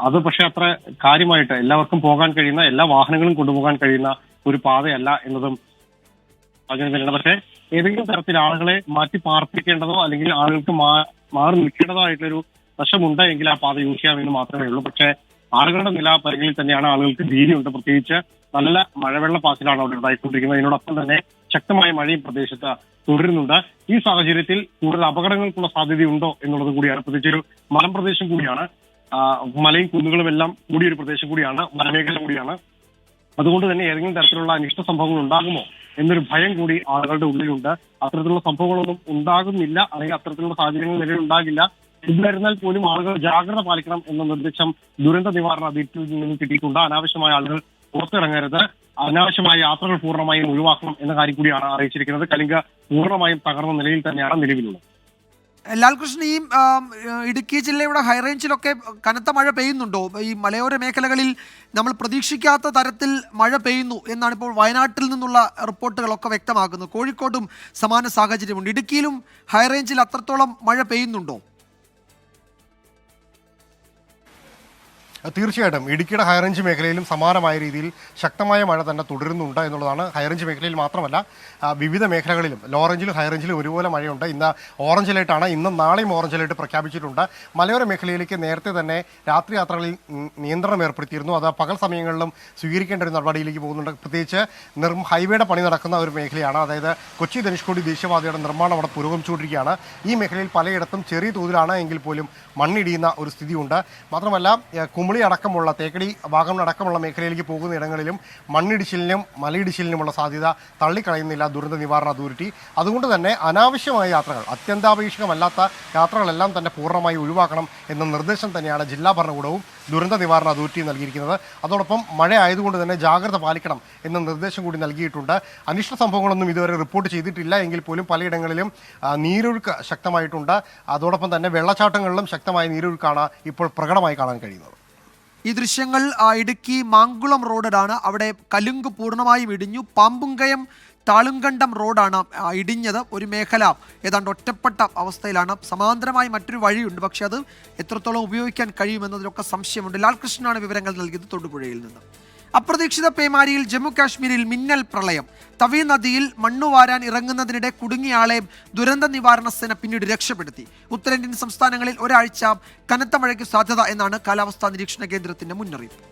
അത് പക്ഷെ അത്ര കാര്യമായിട്ട് എല്ലാവർക്കും പോകാൻ കഴിയുന്ന, എല്ലാ വാഹനങ്ങളും കൊണ്ടുപോകാൻ കഴിയുന്ന ഒരു പാതയല്ല എന്നതും അങ്ങനെ തന്നെയാണ്. പക്ഷേ ഏതെങ്കിലും തരത്തിൽ ആളുകളെ മാറ്റി പാർപ്പിക്കേണ്ടതോ അല്ലെങ്കിൽ ആളുകൾക്ക് മാറി നിൽക്കേണ്ടതോ ആയിട്ടൊരു വശമുണ്ട് എങ്കിൽ ആ പാത യൂസ് ചെയ്യാമെന്ന് മാത്രമേ ഉള്ളൂ. പക്ഷേ ആളുകളുടെ നില പരിഗണിൽ തന്നെയാണ് ആളുകൾക്ക് ഭീതിയുണ്ട്. പ്രത്യേകിച്ച് നല്ല മഴവെള്ളപ്പാച്ചിലാണ് അവിടെ ഉണ്ടായിക്കൊണ്ടിരിക്കുന്നത്. ഇതിനോടൊപ്പം തന്നെ ശക്തമായ മഴയും പ്രദേശത്ത് തുടരുന്നുണ്ട്. ഈ സാഹചര്യത്തിൽ കൂടുതൽ അപകടങ്ങൾക്കുള്ള സാധ്യതയുണ്ടോ എന്നുള്ളത് കൂടിയാണ്. പ്രത്യേകിച്ചൊരു മലമ്പ്രദേശം കൂടിയാണ്, മലയും കുന്നുകളും എല്ലാം കൂടിയൊരു പ്രദേശം കൂടിയാണ്, വനമേഖല കൂടിയാണ്. അതുകൊണ്ട് തന്നെ ഏതെങ്കിലും തരത്തിലുള്ള അനിഷ്ട സംഭവങ്ങൾ ഉണ്ടാകുമോ എന്നൊരു ഭയം കൂടി ആളുകളുടെ ഉള്ളിലുണ്ട്. അത്തരത്തിലുള്ള സംഭവങ്ങളൊന്നും ഉണ്ടാകുന്നില്ല, അല്ലെങ്കിൽ അത്തരത്തിലുള്ള സാഹചര്യങ്ങൾ നിലവിലുണ്ടാകില്ല. എന്തായിരുന്നാൽ പോലും ആളുകൾ ജാഗ്രത പാലിക്കണം എന്ന നിർദ്ദേശം ദുരന്ത നിവാരണ അതോറിറ്റിയിൽ നിന്നും കിട്ടിയിട്ടുണ്ട്. അനാവശ്യമായ ആളുകൾ പുറത്തിറങ്ങരുത്, അനാവശ്യമായ യാത്രകൾ പൂർണ്ണമായും ഒഴിവാക്കണം എന്ന കാര്യം കൂടിയാണ് അറിയിച്ചിരിക്കുന്നത്. കലിംഗ പൂർണ്ണമായും തകർന്ന നിലയിൽ തന്നെയാണ് നിലവിലുള്ളത്. ലാൽകൃഷ്ണൻ, ഈ ഇടുക്കി ജില്ലയുടെ ഹൈറേഞ്ചിലൊക്കെ കനത്ത മഴ പെയ്യുന്നുണ്ടോ? ഈ മലയോര മേഖലകളിൽ നമ്മൾ പ്രതീക്ഷിക്കാത്ത തരത്തിൽ മഴ പെയ്യുന്നു എന്നാണ് ഇപ്പോൾ വയനാട്ടിൽ നിന്നുള്ള റിപ്പോർട്ടുകളൊക്കെ വ്യക്തമാക്കുന്നത്. കോഴിക്കോടും സമാന സാഹചര്യമുണ്ട്. ഇടുക്കിയിലും ഹൈറേഞ്ചിൽ അത്രത്തോളം മഴ പെയ്യുന്നുണ്ടോ? തീർച്ചയായിട്ടും ഇടുക്കിയുടെ ഹൈറേഞ്ച് മേഖലയിലും സമാനമായ രീതിയിൽ ശക്തമായ മഴ തന്നെ തുടരുന്നുണ്ട് എന്നുള്ളതാണ്. ഹൈറേഞ്ച് മേഖലയിൽ മാത്രമല്ല, വിവിധ മേഖലകളിലും ലോ റേഞ്ചിലും ഹൈറേഞ്ചിലും ഒരുപോലെ മഴയുണ്ട്. ഇന്ന് ഓറഞ്ച് അലേർട്ടാണ്. ഇന്നും നാളെയും ഓറഞ്ച് അലേർട്ട് പ്രഖ്യാപിച്ചിട്ടുണ്ട്. മലയോര മേഖലയിലേക്ക് നേരത്തെ തന്നെ രാത്രി യാത്രകളിൽ നിയന്ത്രണം ഏർപ്പെടുത്തിയിരുന്നു. അത് പകൽ സമയങ്ങളിലും സ്വീകരിക്കേണ്ട ഒരു നടപടിയിലേക്ക് പോകുന്നുണ്ട്. പ്രത്യേകിച്ച് ഹൈവേയുടെ പണി നടക്കുന്ന ഒരു മേഖലയാണ്. അതായത് കൊച്ചി ധനുഷ്കോടി ദേശീയപാതയുടെ നിർമ്മാണം അവിടെ പുരോഗമിച്ചുകൊണ്ടിരിക്കുകയാണ്. ഈ മേഖലയിൽ പലയിടത്തും ചെറിയ തോതിലാണ് എങ്കിൽ പോലും മണ്ണിടിയുന്ന ഒരു സ്ഥിതിയുണ്ട്. മാത്രമല്ല കുമിളി അടക്കമുള്ള തേക്കടി വാഗമൺ അടക്കമുള്ള മേഖലയിലേക്ക് പോകുന്ന ഇടങ്ങളിലും മണ്ണിടിച്ചിലിനും മലയിടിച്ചിലിനുമുള്ള സാധ്യത തള്ളിക്കളയുന്നില്ല ദുരന്ത നിവാരണ അതോറിറ്റി. അതുകൊണ്ട് തന്നെ അനാവശ്യമായ യാത്രകൾ, അത്യന്താപേക്ഷിതമല്ലാത്ത യാത്രകളെല്ലാം തന്നെ പൂർണ്ണമായി ഒഴിവാക്കണം എന്ന നിർദ്ദേശം തന്നെയാണ് ജില്ലാ ഭരണകൂടവും ദുരന്ത നിവാരണ അതോറിറ്റിയും നൽകിയിരിക്കുന്നത്. അതോടൊപ്പം മഴ ആയതുകൊണ്ട് തന്നെ ജാഗ്രത പാലിക്കണം എന്ന നിർദ്ദേശം കൂടി നൽകിയിട്ടുണ്ട്. അനിഷ്ട സംഭവങ്ങളൊന്നും ഇതുവരെ റിപ്പോർട്ട് ചെയ്തിട്ടില്ല എങ്കിൽ പോലും പലയിടങ്ങളിലും നീരൊഴുക്ക് ശക്തമായിട്ടുണ്ട്. അതോടൊപ്പം തന്നെ വെള്ളച്ചാട്ടങ്ങളിലും ശക്തമായ നീരൊഴുക്കാണ് ഇപ്പോൾ പ്രകടമായി കാണാൻ കഴിയുന്നത്. ഈ ദൃശ്യങ്ങൾ ഇടുക്കി മാങ്കുളം റോഡിലാണ്. അവിടെ കലുങ്ക് പൂർണ്ണമായും ഇടിഞ്ഞു. പാമ്പുങ്കയം താളുങ്കണ്ടം റോഡാണ് ഇടിഞ്ഞത്. ഒരു മേഖല ഏതാണ്ട് ഒറ്റപ്പെട്ട അവസ്ഥയിലാണ്. സമാന്തരമായി മറ്റൊരു വഴിയുണ്ട്, പക്ഷെ അത് എത്രത്തോളം ഉപയോഗിക്കാൻ കഴിയുമെന്നതിലൊക്കെ സംശയമുണ്ട്. ലാൽകൃഷ്ണനാണ് വിവരങ്ങൾ നൽകിയത് തൊടുപുഴയിൽ നിന്ന്. അപ്രതീക്ഷിത പേമാരിയിൽ ജമ്മു കാശ്മീരിൽ മിന്നൽ പ്രളയം. തവി നദിയിൽ മണ്ണുവാരാൻ ഇറങ്ങുന്നതിനിടെ കുടുങ്ങിയ ആളെ ദുരന്ത നിവാരണ സേന പിന്നീട് രക്ഷപ്പെടുത്തി. ഉത്തരേന്ത്യൻ സംസ്ഥാനങ്ങളിൽ ഒരാഴ്ച കനത്ത മഴയ്ക്ക് സാധ്യത എന്നാണ് കാലാവസ്ഥാ നിരീക്ഷണ കേന്ദ്രത്തിന്റെ മുന്നറിയിപ്പ്.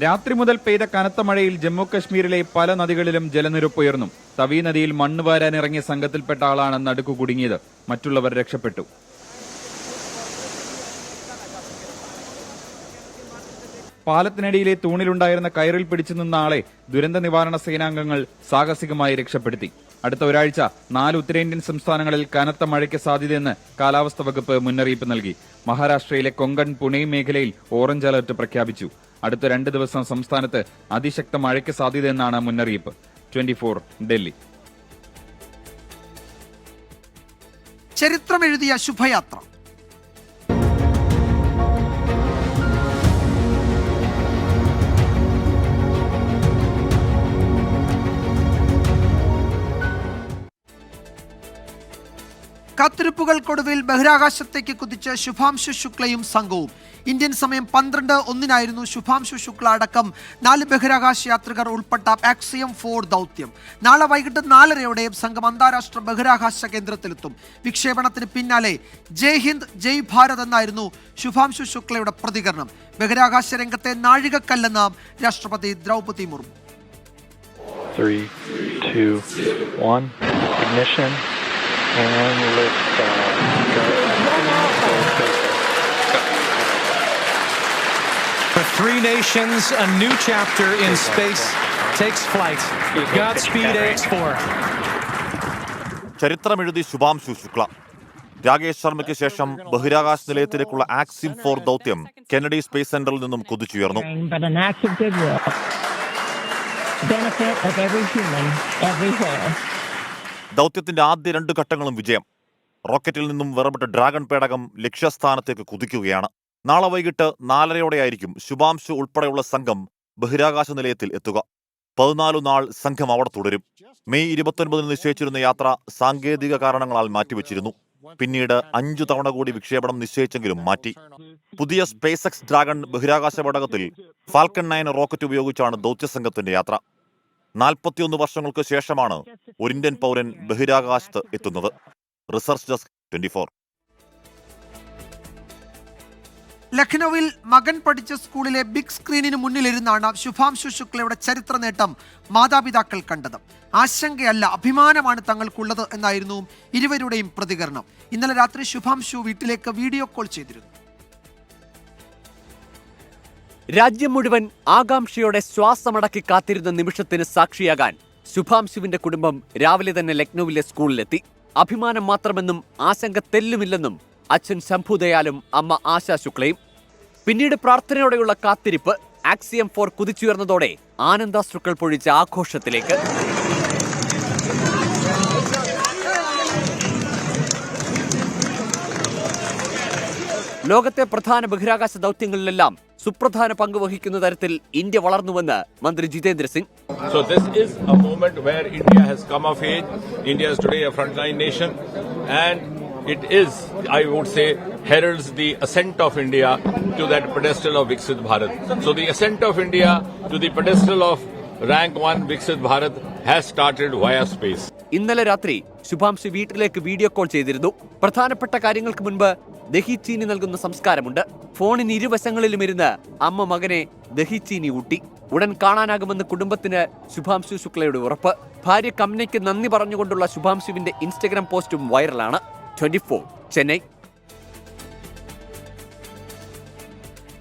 രാത്രി മുതൽ പെയ്ത കനത്ത മഴയിൽ ജമ്മു കശ്മീരിലെ പല നദികളിലും ജലനിരപ്പ് ഉയർന്നു. തവി നദിയിൽ മണ്ണ് വാരാൻ ഇറങ്ങിയ സംഘത്തിൽപ്പെട്ട ആളാണ് നടുക്കു കുടുങ്ങിയത്. മറ്റുള്ളവർ രക്ഷപ്പെട്ടു. പാലത്തിനടിയിലെ തൂണിലുണ്ടായിരുന്ന കയറിൽ പിടിച്ചു നിന്ന ആളെ ദുരന്ത നിവാരണ സേനാംഗങ്ങൾ സാഹസികമായി രക്ഷപ്പെടുത്തി. അടുത്ത ഒരാഴ്ച 4 ഉത്തരേന്ത്യൻ സംസ്ഥാനങ്ങളിൽ കനത്ത മഴയ്ക്ക് സാധ്യതയെന്ന് കാലാവസ്ഥാ വകുപ്പ് മുന്നറിയിപ്പ് നൽകി. മഹാരാഷ്ട്രയിലെ കൊങ്കൺ പുണെ മേഖലയിൽ ഓറഞ്ച് അലർട്ട് പ്രഖ്യാപിച്ചു. അടുത്ത 2 ദിവസം സംസ്ഥാനത്ത് അതിശക്ത മഴയ്ക്ക് സാധ്യതയെന്നാണ് മുന്നറിയിപ്പ്. 24 ഡൽഹി. ചരിത്രമെഴുതിയ ശുഭയാത്ര. കാത്തിരിപ്പുകൾക്കൊടുവിൽ ബഹിരാകാശത്തേക്ക് കുതിച്ച് ശുഭാംശു ശുക്ലയും സംഘവും. ഇന്ത്യൻ സമയം 12:01 ശുഭാംശു ശുക്ല അടക്കം 4 ബഹിരാകാശ യാത്രികർ ഉൾപ്പെട്ട ആക്സിയം 4 ദൗത്യം. നാളെ വൈകിട്ട് 4:30 സംഘം അന്താരാഷ്ട്ര ബഹിരാകാശ കേന്ദ്രത്തിലെത്തും. വിക്ഷേപണത്തിന് പിന്നാലെ ജയ് ഹിന്ദ് ജയ് ഭാരത് എന്നായിരുന്നു ശുഭാംശു ശുക്ലയുടെ പ്രതികരണം. ബഹിരാകാശ രംഗത്തെ നാഴികക്കല്ലെന്ന് രാഷ്ട്രപതി Draupadi Murmu. 3, 2, 1 ignition and lift off. For 3 nations, a new chapter in space takes flight. Godspeed AX4. ചരിത്രമെഴുതി Shubhanshu Shukla. Rakesh ശർമ്മയ്ക്ക് ശേഷം ബഹിരാകാശ നിലയത്തിലേക്കുള്ള ആക്സിം 4 ദൗത്യം കെന്നഡി സ്പേസ് സെന്ററിൽ നിന്നും കുതിച്ചുയർന്നു. ദൗത്യത്തിന്റെ ആദ്യ 2 ഘട്ടങ്ങളും വിജയം. റോക്കറ്റിൽ നിന്നും വേർപെട്ട ഡ്രാഗൺ പേടകം ലക്ഷ്യസ്ഥാനത്തേക്ക് കുതിക്കുകയാണ്. നാളെ വൈകിട്ട് 4:30 ശുഭാംശു ഉൾപ്പെടെയുള്ള സംഘം ബഹിരാകാശ നിലയത്തിൽ എത്തുക. 14 നാൾ സംഘം അവിടെ തുടരും. മെയ് 29 നിശ്ചയിച്ചിരുന്ന യാത്ര സാങ്കേതിക കാരണങ്ങളാൽ മാറ്റിവെച്ചിരുന്നു. പിന്നീട് 5 തവണ കൂടി വിക്ഷേപണം നിശ്ചയിച്ചെങ്കിലും മാറ്റി. പുതിയ സ്പേസ് എക്സ് ഡ്രാഗൺ ബഹിരാകാശ പേടകത്തിൽ ഫാൽക്കൺ 9 റോക്കറ്റ് ഉപയോഗിച്ചാണ് ദൗത്യസംഘത്തിന്റെ യാത്ര. 41 വർഷങ്ങൾക്ക് ശേഷമാണ് ഒരു ഇന്ത്യൻ പൗരൻ ബഹിരാകാശത്ത് എത്തുന്നത്. Research desk 24. ലഖ്നൌവിൽ മകൻ പഠിച്ച സ്കൂളിലെ ബിഗ് സ്ക്രീനിന് മുന്നിലിരുന്നാണ് ശുഭാംശു ശുക്ലയുടെ ചരിത്ര നേട്ടം മാതാപിതാക്കൾ കണ്ടത്. ആശങ്കയല്ല, അഭിമാനമാണ് തങ്ങൾക്കുള്ളത് എന്നായിരുന്നു ഇരുവരുടെയും പ്രതികരണം. ഇന്നലെ രാത്രി ശുഭാംശു വീട്ടിലേക്ക് വീഡിയോ കോൾ ചെയ്തിരുന്നു. രാജ്യം മുഴുവൻ ആകാംക്ഷയോടെ ശ്വാസമടക്കി കാത്തിരുന്ന നിമിഷത്തിന് സാക്ഷിയാകാൻ ശുഭാംശുവിന്റെ കുടുംബം രാവിലെ തന്നെ ലക്നൌവിലെ സ്കൂളിലെത്തി. അഭിമാനം മാത്രമെന്നും ആശങ്ക തെല്ലുമില്ലെന്നും അച്ഛൻ ശംഭുദയാലും അമ്മ ആശാ ശുക്ലയും. പിന്നീട് പ്രാർത്ഥനയോടെയുള്ള കാത്തിരിപ്പ് ആക്സിയം 4 കുതിച്ചുയർന്നതോടെ ആനന്ദാശ്രുക്കൾ പൊഴിച്ച ആഘോഷത്തിലേക്ക്. ലോകത്തെ പ്രധാന ബഹിരാകാശ ദൗത്യങ്ങളിലെല്ലാം സുപ്രധാന പങ്ക് വഹിക്കുന്ന തരത്തിൽ ഇന്ത്യ വളർന്നുവെന്ന് മന്ത്രി Jitendra Singh. So this is a moment where India has come of age. India is today a frontline nation, and it is, I would say, heralds the ascent of India to that pedestal of Viksit Bharat. So the ascent of India to the pedestal of rank 1 Viksit Bharat has started via space. ഇന്നലെ രാത്രി ശുഭാംശു വീട്ടിലേക്ക് video call ചെയ്തിരുന്നു. പ്രധാനപ്പെട്ട കാര്യങ്ങൾക്ക് മുൻപ് ദഹിച്ചീനി നൽകുന്ന സംസ്കാരമുണ്ട്. ഫോണിന് ഇരുവശങ്ങളിലും ഇരുന്ന് അമ്മ മകനെ ദഹിച്ചീനി ഊട്ടി. ഉടൻ കാണാനാകുമെന്ന് കുടുംബത്തിന് ശുഭാംശു ശുക്ലയുടെ ഉറപ്പ്. ഭാര്യ കമ്നയ്ക്ക് നന്ദി പറഞ്ഞുകൊണ്ടുള്ള ശുഭാംശുവിന്റെ ഇൻസ്റ്റഗ്രാം പോസ്റ്റും വൈറലാണ്. 24 ചെന്നൈ.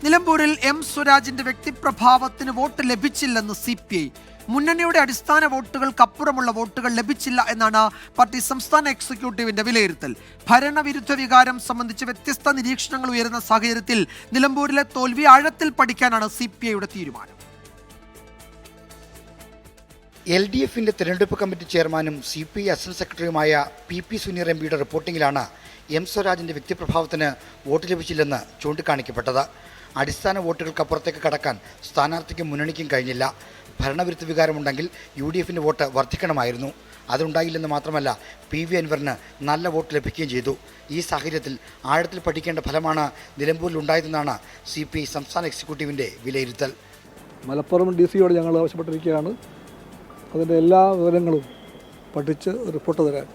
നിലമ്പൂരിൽ എം സ്വരാജിന്റെ വ്യക്തിപ്രഭാവത്തിന് വോട്ട് ലഭിച്ചില്ലെന്ന് CPI. മുന്നണിയുടെ അടിസ്ഥാന വോട്ടുകൾക്കപ്പുറമുള്ള വോട്ടുകൾ ലഭിച്ചില്ല എന്നാണ് പാർട്ടി സംസ്ഥാന എക്സിക്യൂട്ടീവിന്റെ വിലയിരുത്തൽ. ഭരണവിരുദ്ധ വികാരം സംബന്ധിച്ച് വ്യത്യസ്ത നിരീക്ഷണങ്ങൾ ഉയരുന്ന സാഹചര്യത്തിൽ നിലമ്പൂരിലെ തോൽവി ആഴത്തിൽ പഠിക്കാനാണ് CPIയുടെ തീരുമാനം. LDFിന്റെ തെരഞ്ഞെടുപ്പ് കമ്മിറ്റി ചെയർമാനും CPI അസിസ്റ്റന്റ് സെക്രട്ടറിയുമായ PP സുനീർ MPയുടെ റിപ്പോർട്ടിംഗിലാണ് എം സ്വരാജിന്റെ വ്യക്തിപ്രഭാവത്തിന് വോട്ട് ലഭിച്ചില്ലെന്ന് ചൂണ്ടിക്കാണിക്കപ്പെട്ടത്. അടിസ്ഥാന വോട്ടുകൾക്കപ്പുറത്തേക്ക് കടക്കാൻ സ്ഥാനാർത്ഥിക്കും മുന്നണിക്കും കഴിഞ്ഞില്ല. ഭരണവിരുദ്ധ വികാരമുണ്ടെങ്കിൽ UDFിന്റെ വോട്ട് വർദ്ധിക്കണമായിരുന്നു. അതുണ്ടായില്ലെന്ന് മാത്രമല്ല, PV അൻവറിന് നല്ല വോട്ട് ലഭിക്കുകയും ചെയ്തു. ഈ സാഹചര്യത്തിൽ ആഴത്തിൽ പഠിക്കേണ്ട ഫലമാണ് നിലമ്പൂരിൽ ഉണ്ടായതെന്നാണ് CPI സംസ്ഥാന എക്സിക്യൂട്ടീവിന്റെ വിലയിരുത്തൽ. മലപ്പുറം DCയോട് ഞങ്ങൾ ആവശ്യപ്പെട്ടിരിക്കുകയാണ് അതിൻ്റെ എല്ലാ വിവരങ്ങളും പഠിച്ച് റിപ്പോർട്ട് തരാൻ.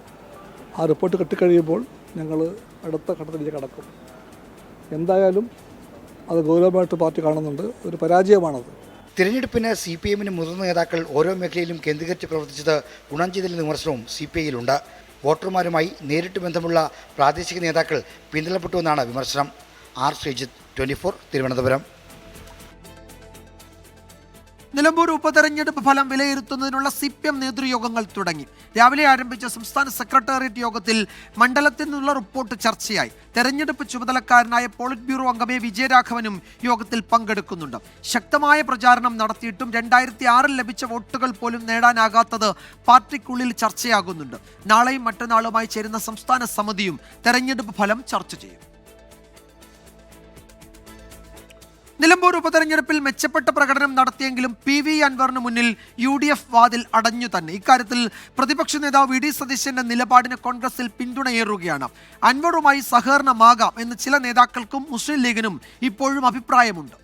ആ റിപ്പോർട്ട് കിട്ടിക്കഴിയുമ്പോൾ ഞങ്ങൾ അടുത്ത ഘട്ടത്തിലേക്ക് കടക്കും. എന്തായാലും അത് ഗൗരവമായിട്ട് പാർട്ടി കാണുന്നുണ്ട്. ഒരു പരാജയമാണത്. തിരഞ്ഞെടുപ്പിന് CPIഎമ്മിന് മുതിർന്ന നേതാക്കൾ ഓരോ മേഖലയിലും കേന്ദ്രീകരിച്ച് പ്രവർത്തിച്ചത് ഗുണം ചെയ്തില്ലെന്ന വിമർശനവും CPIയിലുണ്ട്. വോട്ടർമാരുമായി നേരിട്ട് ബന്ധമുള്ള പ്രാദേശിക നേതാക്കൾ പിന്തള്ളപ്പെട്ടുവെന്നാണ് വിമർശനം. R. ശ്രീജിത്ത്, 24 തിരുവനന്തപുരം. നിലമ്പൂർ ഉപതെരഞ്ഞെടുപ്പ് ഫലം വിലയിരുത്തുന്നതിനുള്ള CPM നേതൃയോഗങ്ങൾ തുടങ്ങി. രാവിലെ ആരംഭിച്ച സംസ്ഥാന സെക്രട്ടേറിയറ്റ് യോഗത്തിൽ മണ്ഡലത്തിൽ നിന്നുള്ള റിപ്പോർട്ട് ചർച്ചയായി. തെരഞ്ഞെടുപ്പ് ചുമതലക്കാരനായ പോളിറ്റ് ബ്യൂറോ അംഗമേ വിജയരാഘവനും യോഗത്തിൽ പങ്കെടുക്കുന്നുണ്ട്. ശക്തമായ പ്രചാരണം നടത്തിയിട്ടും 2006 ലഭിച്ച വോട്ടുകൾ പോലും നേടാനാകാത്തത് പാർട്ടിക്കുള്ളിൽ ചർച്ചയാകുന്നുണ്ട്. നാളെയും മറ്റന്നാളുമായി ചേരുന്ന സംസ്ഥാന സമിതിയും തെരഞ്ഞെടുപ്പ് ഫലം ചർച്ച ചെയ്യും. നിലമ്പൂർ ഉപതെരഞ്ഞെടുപ്പിൽ മെച്ചപ്പെട്ട പ്രകടനം നടത്തിയെങ്കിലും PV അൻവറിന് മുന്നിൽ UDF വാതിൽ അടഞ്ഞു തന്നെ. ഇക്കാര്യത്തിൽ പ്രതിപക്ഷ നേതാവ് VD സതീശന്റെ നിലപാടിന് കോൺഗ്രസിൽ പിന്തുണയേറുകയാണ്. അൻവറുമായി സഹകരണമാകാം എന്ന് ചില നേതാക്കൾക്കും മുസ്ലിം ലീഗിനും ഇപ്പോഴും അഭിപ്രായമുണ്ട്.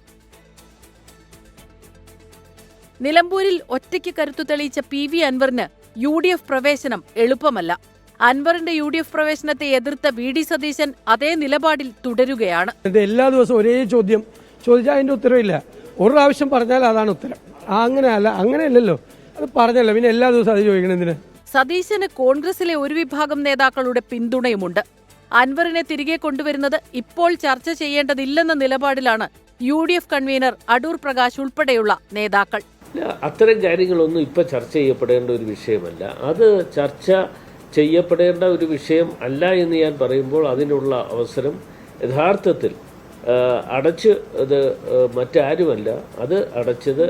നിലമ്പൂരിൽ ഒറ്റയ്ക്ക് കരുത്തു തെളിയിച്ച PV അൻവറിന് UDF പ്രവേശനം എളുപ്പമല്ല. അൻവറിന്റെ UDF പ്രവേശനത്തെ എതിർത്ത VD സതീശൻ അതേ നിലപാടിൽ തുടരുകയാണ്. എല്ലാ ദിവസവും ഒരേ ചോദ്യം ചോദിച്ചാൽ അതിൻ്റെ ഉത്തരവില്ല. ഒരു പ്രാവശ്യം പറഞ്ഞാൽ അതാണ് ഉത്തരം. അങ്ങനെയല്ലല്ലോ, അത് പറഞ്ഞല്ലോ, പിന്നെ എല്ലാ ദിവസവും അത് ചോദിക്കണെന്തിന്? സതീശന് കോൺഗ്രസിലെ ഒരു വിഭാഗം നേതാക്കളുടെ പിന്തുണയുമുണ്ട്. അൻവറിനെ തിരികെ കൊണ്ടുവരുന്നത് ഇപ്പോൾ ചർച്ച ചെയ്യേണ്ടതില്ലെന്ന നിലപാടിലാണ് UDF കൺവീനർ അടൂർ പ്രകാശ് ഉൾപ്പെടെയുള്ള നേതാക്കൾ. അത്തരം കാര്യങ്ങളൊന്നും ഇപ്പൊ ചർച്ച ചെയ്യപ്പെടേണ്ട ഒരു വിഷയമല്ല. അത് ചർച്ച ചെയ്യപ്പെടേണ്ട ഒരു വിഷയം അല്ല എന്ന് ഞാൻ പറയുമ്പോൾ അതിനുള്ള അവസരം യഥാർത്ഥത്തിൽ അടച്ച് അത് മറ്റാരുമല്ല, അത് അടച്ചത്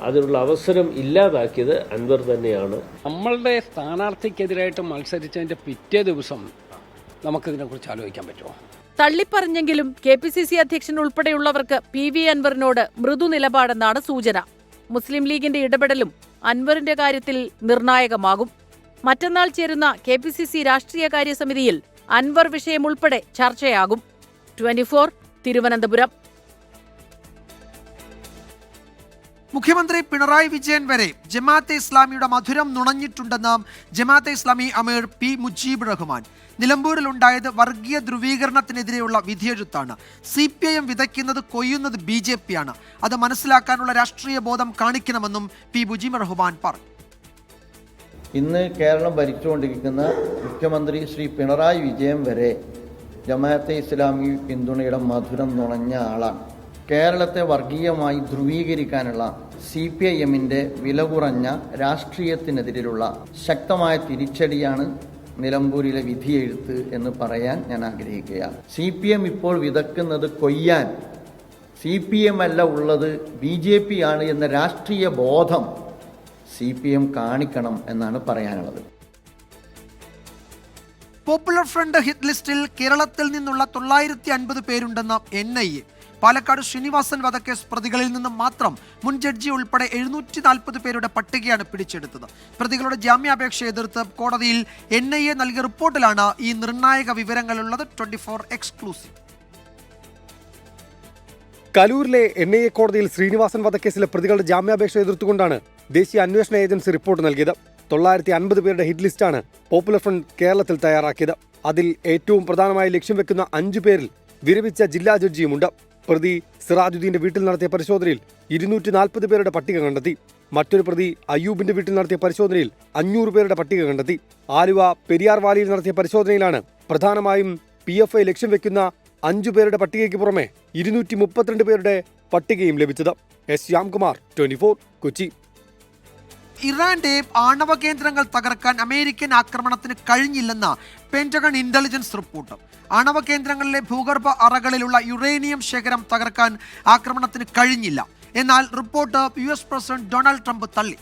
അതിനുള്ള അവസരം ഇല്ലാതാക്കിയത് അൻവർ തന്നെയാണ്. നമ്മളുടെ സ്ഥാനാർത്ഥിക്കെതിരായിട്ട് മത്സരിച്ചതിന്റെ പിറ്റേ ദിവസം നമുക്കിതിനെക്കുറിച്ച് ആലോചിക്കാൻ പറ്റുമോ? തള്ളിപ്പറഞ്ഞെങ്കിലും KPCC അധ്യക്ഷൻ ഉൾപ്പെടെയുള്ളവർക്ക് PV അൻവറിനോട് മൃദു നിലപാടെന്നാണ് സൂചന. മുസ്ലിം ലീഗിന്റെ ഇടപെടലും അൻവറിന്റെ കാര്യത്തിൽ നിർണായകമാകും. മറ്റന്നാൾ ചേരുന്ന KPCC രാഷ്ട്രീയകാര്യ സമിതിയിൽ അൻവർ വിഷയം ഉൾപ്പെടെ ചർച്ചയാകും. 24 തിരുവനന്തപുരം. മുഖ്യമന്ത്രി പിണറായി വിജയൻ വരെ ജമാഅത്തെ ഇസ്ലാമിയുടെ മധുരം നുണഞ്ഞിട്ടുണ്ടെന്ന് ജമാഅത്തെ ഇസ്ലാമി അമീർ P. മുജീബ് റഹ്മാൻ. നിലമ്പൂരിലുണ്ടായത് വർഗീയ ധ്രുവീകരണത്തിനെതിരെയുള്ള വിധിയെഴുത്താണ്. CPIM വിതയ്ക്കുന്നത് കൊയ്യുന്നത് BJP ആണ്. അത് മനസ്സിലാക്കാനുള്ള രാഷ്ട്രീയ ബോധം കാണിക്കണമെന്നും P. മുജീബ് റഹ്മാൻ പറഞ്ഞു. ഇന്ന് കേരളം ഭരിച്ചുകൊണ്ടിരിക്കുന്ന മുഖ്യമന്ത്രി ശ്രീ പിണറായി വിജയൻ വരെ ജമാഅത്തെ ഇസ്ലാമി പിന്തുണയുടെ മധുരം നുണഞ്ഞ ആളാണ്. കേരളത്തെ വർഗീയമായി ധ്രുവീകരിക്കാനുള്ള CPIMന്റെ വില കുറഞ്ഞ രാഷ്ട്രീയത്തിനെതിരെയുള്ള ശക്തമായ തിരിച്ചടിയാണ് നിലമ്പൂരിലെ വിധിയെഴുത്ത് എന്ന് പറയാൻ ഞാൻ ആഗ്രഹിക്കുകയാണ്. CPM ഇപ്പോൾ വിതക്കുന്നത് കൊയ്യാൻ CPM അല്ല ഉള്ളത് BJP ആണ് എന്ന രാഷ്ട്രീയ ബോധം CPM കാണിക്കണം എന്നാണ് പറയാനുള്ളത്. പോപ്പുലർ ഫ്രണ്ട് ഹിറ്റ് ലിസ്റ്റിൽ കേരളത്തിൽ നിന്നുള്ള 950 പേരുണ്ടെന്ന് NIA. പാലക്കാട് ശ്രീനിവാസൻ വധക്കേസ് പ്രതികളിൽ നിന്ന് മാത്രം മുൻ ജഡ്ജി ഉൾപ്പെടെ 740 പേരുടെ പട്ടികയാണ് പിടിച്ചെടുത്തത്. പ്രതികളുടെ ജാമ്യാപേക്ഷ എതിർത്ത് കോടതിയിൽ NIA നൽകിയ റിപ്പോർട്ടിലാണ് ഈ നിർണായക വിവരങ്ങളുള്ളത്. 24 എക്സ്ക്ലൂസീവ്. കലൂരിലെ NIA കോടതിയിൽ ശ്രീനിവാസൻ വധക്കേസിലെ പ്രതികളുടെ ജാമ്യാപേക്ഷ എതിർത്തുകൊണ്ടാണ് ദേശീയ അന്വേഷണ ഏജൻസി റിപ്പോർട്ട് നൽകിയത്. 950 പേരുടെ ഹിറ്റ് ലിസ്റ്റാണ് പോപ്പുലർ ഫ്രണ്ട് കേരളത്തിൽ തയ്യാറാക്കിയത്. അതിൽ ഏറ്റവും പ്രധാനമായി ലക്ഷ്യം വെക്കുന്ന 5 പേരിൽ വിരമിച്ച ജില്ലാ ജഡ്ജിയുമുണ്ട്. പ്രതി സിറാജുദ്ദീന്റെ വീട്ടിൽ നടത്തിയ പരിശോധനയിൽ 240 പേരുടെ പട്ടിക കണ്ടെത്തി. മറ്റൊരു പ്രതി അയ്യൂബിന്റെ വീട്ടിൽ നടത്തിയ പരിശോധനയിൽ 500 പേരുടെ പട്ടിക കണ്ടെത്തി. ആലുവ പെരിയാർ വാലിയിൽ നടത്തിയ പരിശോധനയിലാണ് പ്രധാനമായും PFI ലക്ഷ്യം വെക്കുന്ന 5 പേരുടെ പട്ടികയ്ക്ക് പുറമെ 232 പേരുടെ പട്ടികയും ലഭിച്ചത്. S. ശ്യാംകുമാർ, 24, കൊച്ചി. ഇറാന്റെ ആണവ കേന്ദ്രങ്ങൾ തകർക്കാൻ അമേരിക്കൻ ആക്രമണത്തിന് കഴിഞ്ഞില്ലെന്ന പെന്റഗൺ ഇന്റലിജൻസ് റിപ്പോർട്ട്. ആണവ കേന്ദ്രങ്ങളിലെ ഭൂഗർഭ അറകളിലുള്ള യുറേനിയം ശേഖരം തകർക്കാൻ ആക്രമണത്തിന് കഴിഞ്ഞില്ല. എന്നാൽ report US president Donald Trump തള്ളി.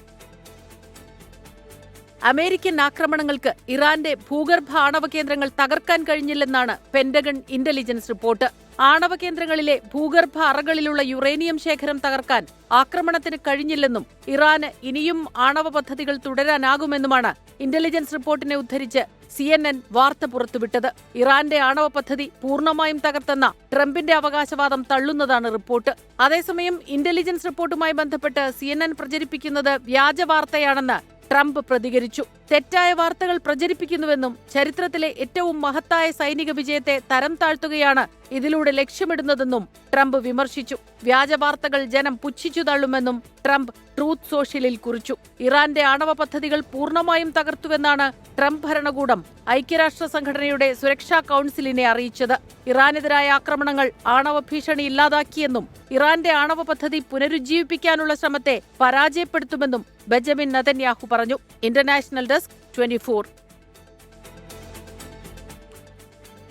അമേരിക്കൻ ആക്രമണങ്ങൾക്ക് ഇറാന്റെ ഭൂഗർഭ ആണവ കേന്ദ്രങ്ങൾ തകർക്കാൻ കഴിഞ്ഞില്ലെന്നാണ് പെന്റഗൺ ഇന്റലിജൻസ് റിപ്പോർട്ട്. ആണവ കേന്ദ്രങ്ങളിലെ ഭൂഗർഭ അറകളിലുള്ള യുറേനിയം ശേഖരം തകർക്കാൻ ആക്രമണത്തിന് കഴിഞ്ഞില്ലെന്നും ഇറാന് ഇനിയും ആണവ പദ്ധതികൾ തുടരാനാകുമെന്നുമാണ് ഇന്റലിജൻസ് റിപ്പോർട്ടിനെ ഉദ്ധരിച്ച് CNN വാർത്ത പുറത്തുവിട്ടത്. ഇറാന്റെ ആണവ പദ്ധതി പൂർണ്ണമായും തകർത്തെന്ന ട്രംപിന്റെ അവകാശവാദം തള്ളുന്നതാണ് റിപ്പോർട്ട്. അതേസമയം ഇന്റലിജൻസ് റിപ്പോർട്ടുമായി ബന്ധപ്പെട്ട് CNN പ്രചരിപ്പിക്കുന്നത് വ്യാജ വാർത്തയാണെന്ന് ട്രംപ് പ്രതികരിച്ചു. തെറ്റായ വാർത്തകൾ പ്രചരിപ്പിക്കുന്നുവെന്നും ചരിത്രത്തിലെ ഏറ്റവും മഹത്തായ സൈനിക വിജയത്തെ തരം താഴ്ത്തുകയാണ് ഇതിലൂടെ ലക്ഷ്യമിടുന്നതെന്നും ട്രംപ് വിമർശിച്ചു. വ്യാജ വാർത്തകൾ ജനം പുച്ഛിച്ചു തള്ളുമെന്നും ട്രംപ് ട്രൂത്ത് സോഷ്യലിൽ കുറിച്ചു. ഇറാന്റെ ആണവ പദ്ധതികൾ പൂർണ്ണമായും തകർത്തുവെന്നാണ് ട്രംപ് ഭരണകൂടം ഐക്യരാഷ്ട്ര സംഘടനയുടെ സുരക്ഷാ കൗൺസിലിനെ അറിയിച്ചത്. ഇറാനെതിരായ ആക്രമണങ്ങൾ ആണവ ഭീഷണി ഇല്ലാതാക്കിയെന്നും ഇറാന്റെ ആണവ പദ്ധതി പുനരുജ്ജീവിപ്പിക്കാനുള്ള ശ്രമത്തെ പരാജയപ്പെടുത്തുമെന്നും ബെഞ്ചമിൻ നെതന്യാഹു പറഞ്ഞു. International desk 24.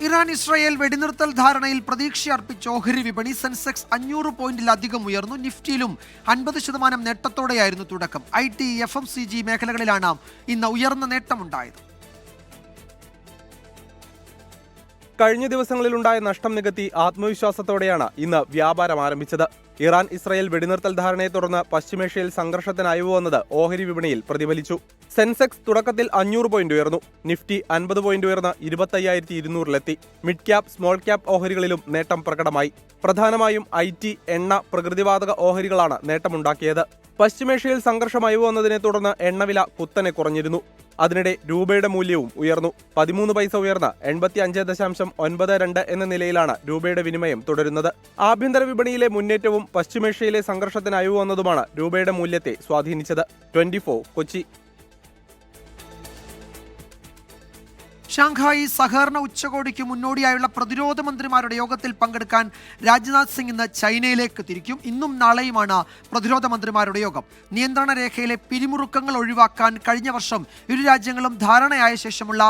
ഇറാൻ ഇസ്രായേൽ വെടിനിർത്തൽ ധാരണയിൽ പ്രതീക്ഷയർപ്പിച്ച ഓഹരി വിപണി. സെൻസെക്സ് 500 പോയിന്റിലധികം ഉയർന്നു. നിഫ്റ്റിയിലും 50% നേട്ടത്തോടെയായിരുന്നു തുടക്കം. IT, FMCG മേഖലകളിലാണ് ഇന്ന് ഉയർന്ന നേട്ടമുണ്ടായത്. കഴിഞ്ഞ ദിവസങ്ങളിലുണ്ടായ നഷ്ടം നികത്തി ആത്മവിശ്വാസത്തോടെയാണ് ഇന്ന് വ്യാപാരം ആരംഭിച്ചത്. ഇറാൻ ഇസ്രായേൽ വെടിനിർത്തൽ ധാരണയെ തുടർന്ന് പശ്ചിമേഷ്യയിൽ സംഘർഷത്തിന് അയവ് വന്നത് ഓഹരി വിപണിയിൽ പ്രതിഫലിച്ചു. സെൻസെക്സ് തുടക്കത്തിൽ 500 പോയിന്റ് ഉയർന്നു. നിഫ്റ്റി 50 പോയിന്റ് ഉയർന്ന് 25,200-ലെത്തി. മിഡ് ക്യാപ്, സ്മോൾ ക്യാപ് ഓഹരികളിലും നേട്ടം പ്രകടമായി. പ്രധാനമായും IT, എണ്ണ, പ്രകൃതിവാതക ഓഹരികളാണ് നേട്ടമുണ്ടാക്കിയത്. പശ്ചിമേഷ്യയിൽ സംഘർഷം അയവ് വന്നതിനെ തുടർന്ന് എണ്ണവില കുത്തനെ കുറഞ്ഞിരുന്നു. അതിനിടെ രൂപയുടെ മൂല്യവും ഉയർന്നു. 13 പൈസ ഉയർന്ന് 85.92 എന്ന നിലയിലാണ് രൂപയുടെ വിനിമയം തുടരുന്നത്. ആഭ്യന്തര വിപണിയിലെ മുന്നേറ്റവും പശ്ചിമേഷ്യയിലെ സംഘർഷത്തിന് അയവ് വന്നതുമാണ് രൂപയുടെ മൂല്യത്തെ സ്വാധീനിച്ചത്. 24, കൊച്ചി. ഷാങ്ഹായി സഹകരണ ഉച്ചകോടിക്ക് മുന്നോടിയായുള്ള പ്രതിരോധ മന്ത്രിമാരുടെ യോഗത്തിൽ പങ്കെടുക്കാൻ രാജ്നാഥ് സിംഗ് ഇന്ന് ചൈനയിലേക്ക് തിരിക്കും. ഇന്നും നാളെയുമാണ് പ്രതിരോധ മന്ത്രിമാരുടെ യോഗം. നിയന്ത്രണ രേഖയിലെ പിരിമുറുക്കങ്ങൾ ഒഴിവാക്കാൻ കഴിഞ്ഞ വർഷം ഇരു രാജ്യങ്ങളും ധാരണയായ ശേഷമുള്ള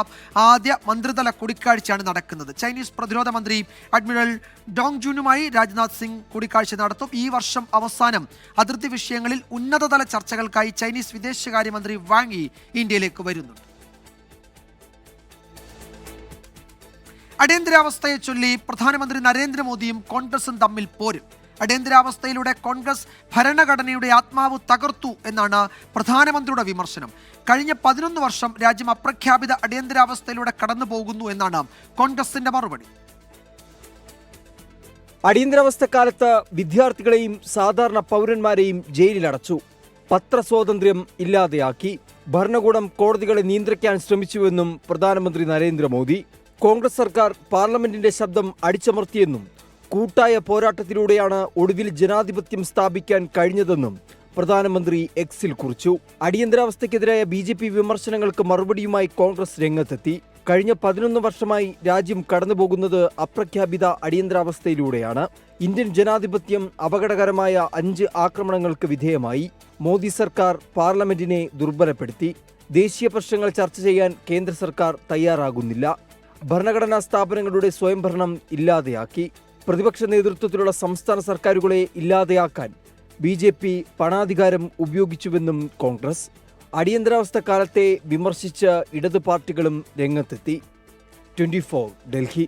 ആദ്യ മന്ത്രിതല കൂടിക്കാഴ്ചയാണ് നടക്കുന്നത്. ചൈനീസ് പ്രതിരോധ മന്ത്രി അഡ്മിറൽ ഡോങ് ജൂനുമായി രാജ്നാഥ് സിംഗ് കൂടിക്കാഴ്ച നടത്തും. ഈ വർഷം അവസാനം അതിർത്തി വിഷയങ്ങളിൽ ഉന്നതതല ചർച്ചകൾക്കായി ചൈനീസ് വിദേശകാര്യമന്ത്രി വാങ് യി ഇന്ത്യയിലേക്ക് വരുന്നുണ്ട്. അടിയന്തരാവസ്ഥയെ ചൊല്ലി പ്രധാനമന്ത്രി നരേന്ദ്രമോദിയും കോൺഗ്രസും തമ്മിൽ പോരും. അടിയന്തരാവസ്ഥയിലൂടെ കോൺഗ്രസ് ഭരണഘടനയുടെ ആത്മാവ് തകർത്തു എന്നാണ് പ്രധാനമന്ത്രിയുടെ വിമർശനം. കഴിഞ്ഞ 11 വർഷം രാജ്യം അപ്രഖ്യാപിത അടിയന്തരാവസ്ഥയിലൂടെ കടന്നു പോകുന്നു എന്നാണ് കോൺഗ്രസിന്റെ മറുപടി. അടിയന്തരാവസ്ഥക്കാലത്ത് വിദ്യാർത്ഥികളെയും സാധാരണ പൗരന്മാരെയും ജയിലിലടച്ചു. പത്രസ്വാതന്ത്ര്യം ഇല്ലാതെയാക്കി. ഭരണകൂടം കോടതികളെ നിയന്ത്രിക്കാൻ ശ്രമിച്ചുവെന്നും പ്രധാനമന്ത്രി നരേന്ദ്രമോദി. കോൺഗ്രസ് സർക്കാർ പാർലമെന്റിന്റെ ശബ്ദം അടിച്ചമർത്തിയെന്നും കൂട്ടായ പോരാട്ടത്തിലൂടെയാണ് ഒടുവിൽ ജനാധിപത്യം സ്ഥാപിക്കാൻ കഴിഞ്ഞതെന്നും പ്രധാനമന്ത്രി എക്സിൽ കുറിച്ചു. അടിയന്തരാവസ്ഥയ്ക്കെതിരായ BJP വിമർശനങ്ങൾക്ക് മറുപടിയുമായി കോൺഗ്രസ് രംഗത്തെത്തി. കഴിഞ്ഞ 11 വർഷമായി രാജ്യം കടന്നുപോകുന്നത് അപ്രഖ്യാപിത അടിയന്തരാവസ്ഥയിലൂടെയാണ്. ഇന്ത്യൻ ജനാധിപത്യം അപകടകരമായ 5 ആക്രമണങ്ങൾക്ക് വിധേയമായി. മോദി സർക്കാർ പാർലമെന്റിനെ ദുർബലപ്പെടുത്തി. ദേശീയ പ്രശ്നങ്ങൾ ചർച്ച ചെയ്യാൻ കേന്ദ്ര സർക്കാർ തയ്യാറാകുന്നില്ല. ഭരണഘടനാ സ്ഥാപനങ്ങളുടെ സ്വയംഭരണം ഇല്ലാതെയാക്കി. പ്രതിപക്ഷ നേതൃത്വത്തിലുള്ള സംസ്ഥാന സർക്കാരുകളെ ഇല്ലാതെയാക്കാൻ BJP പണാധികാരം ഉപയോഗിച്ചുവെന്നും കോൺഗ്രസ്. അടിയന്തരാവസ്ഥ കാലത്തെ വിമർശിച്ച ഇടതു പാർട്ടികളും രംഗത്തെത്തി. 24 ഡൽഹി.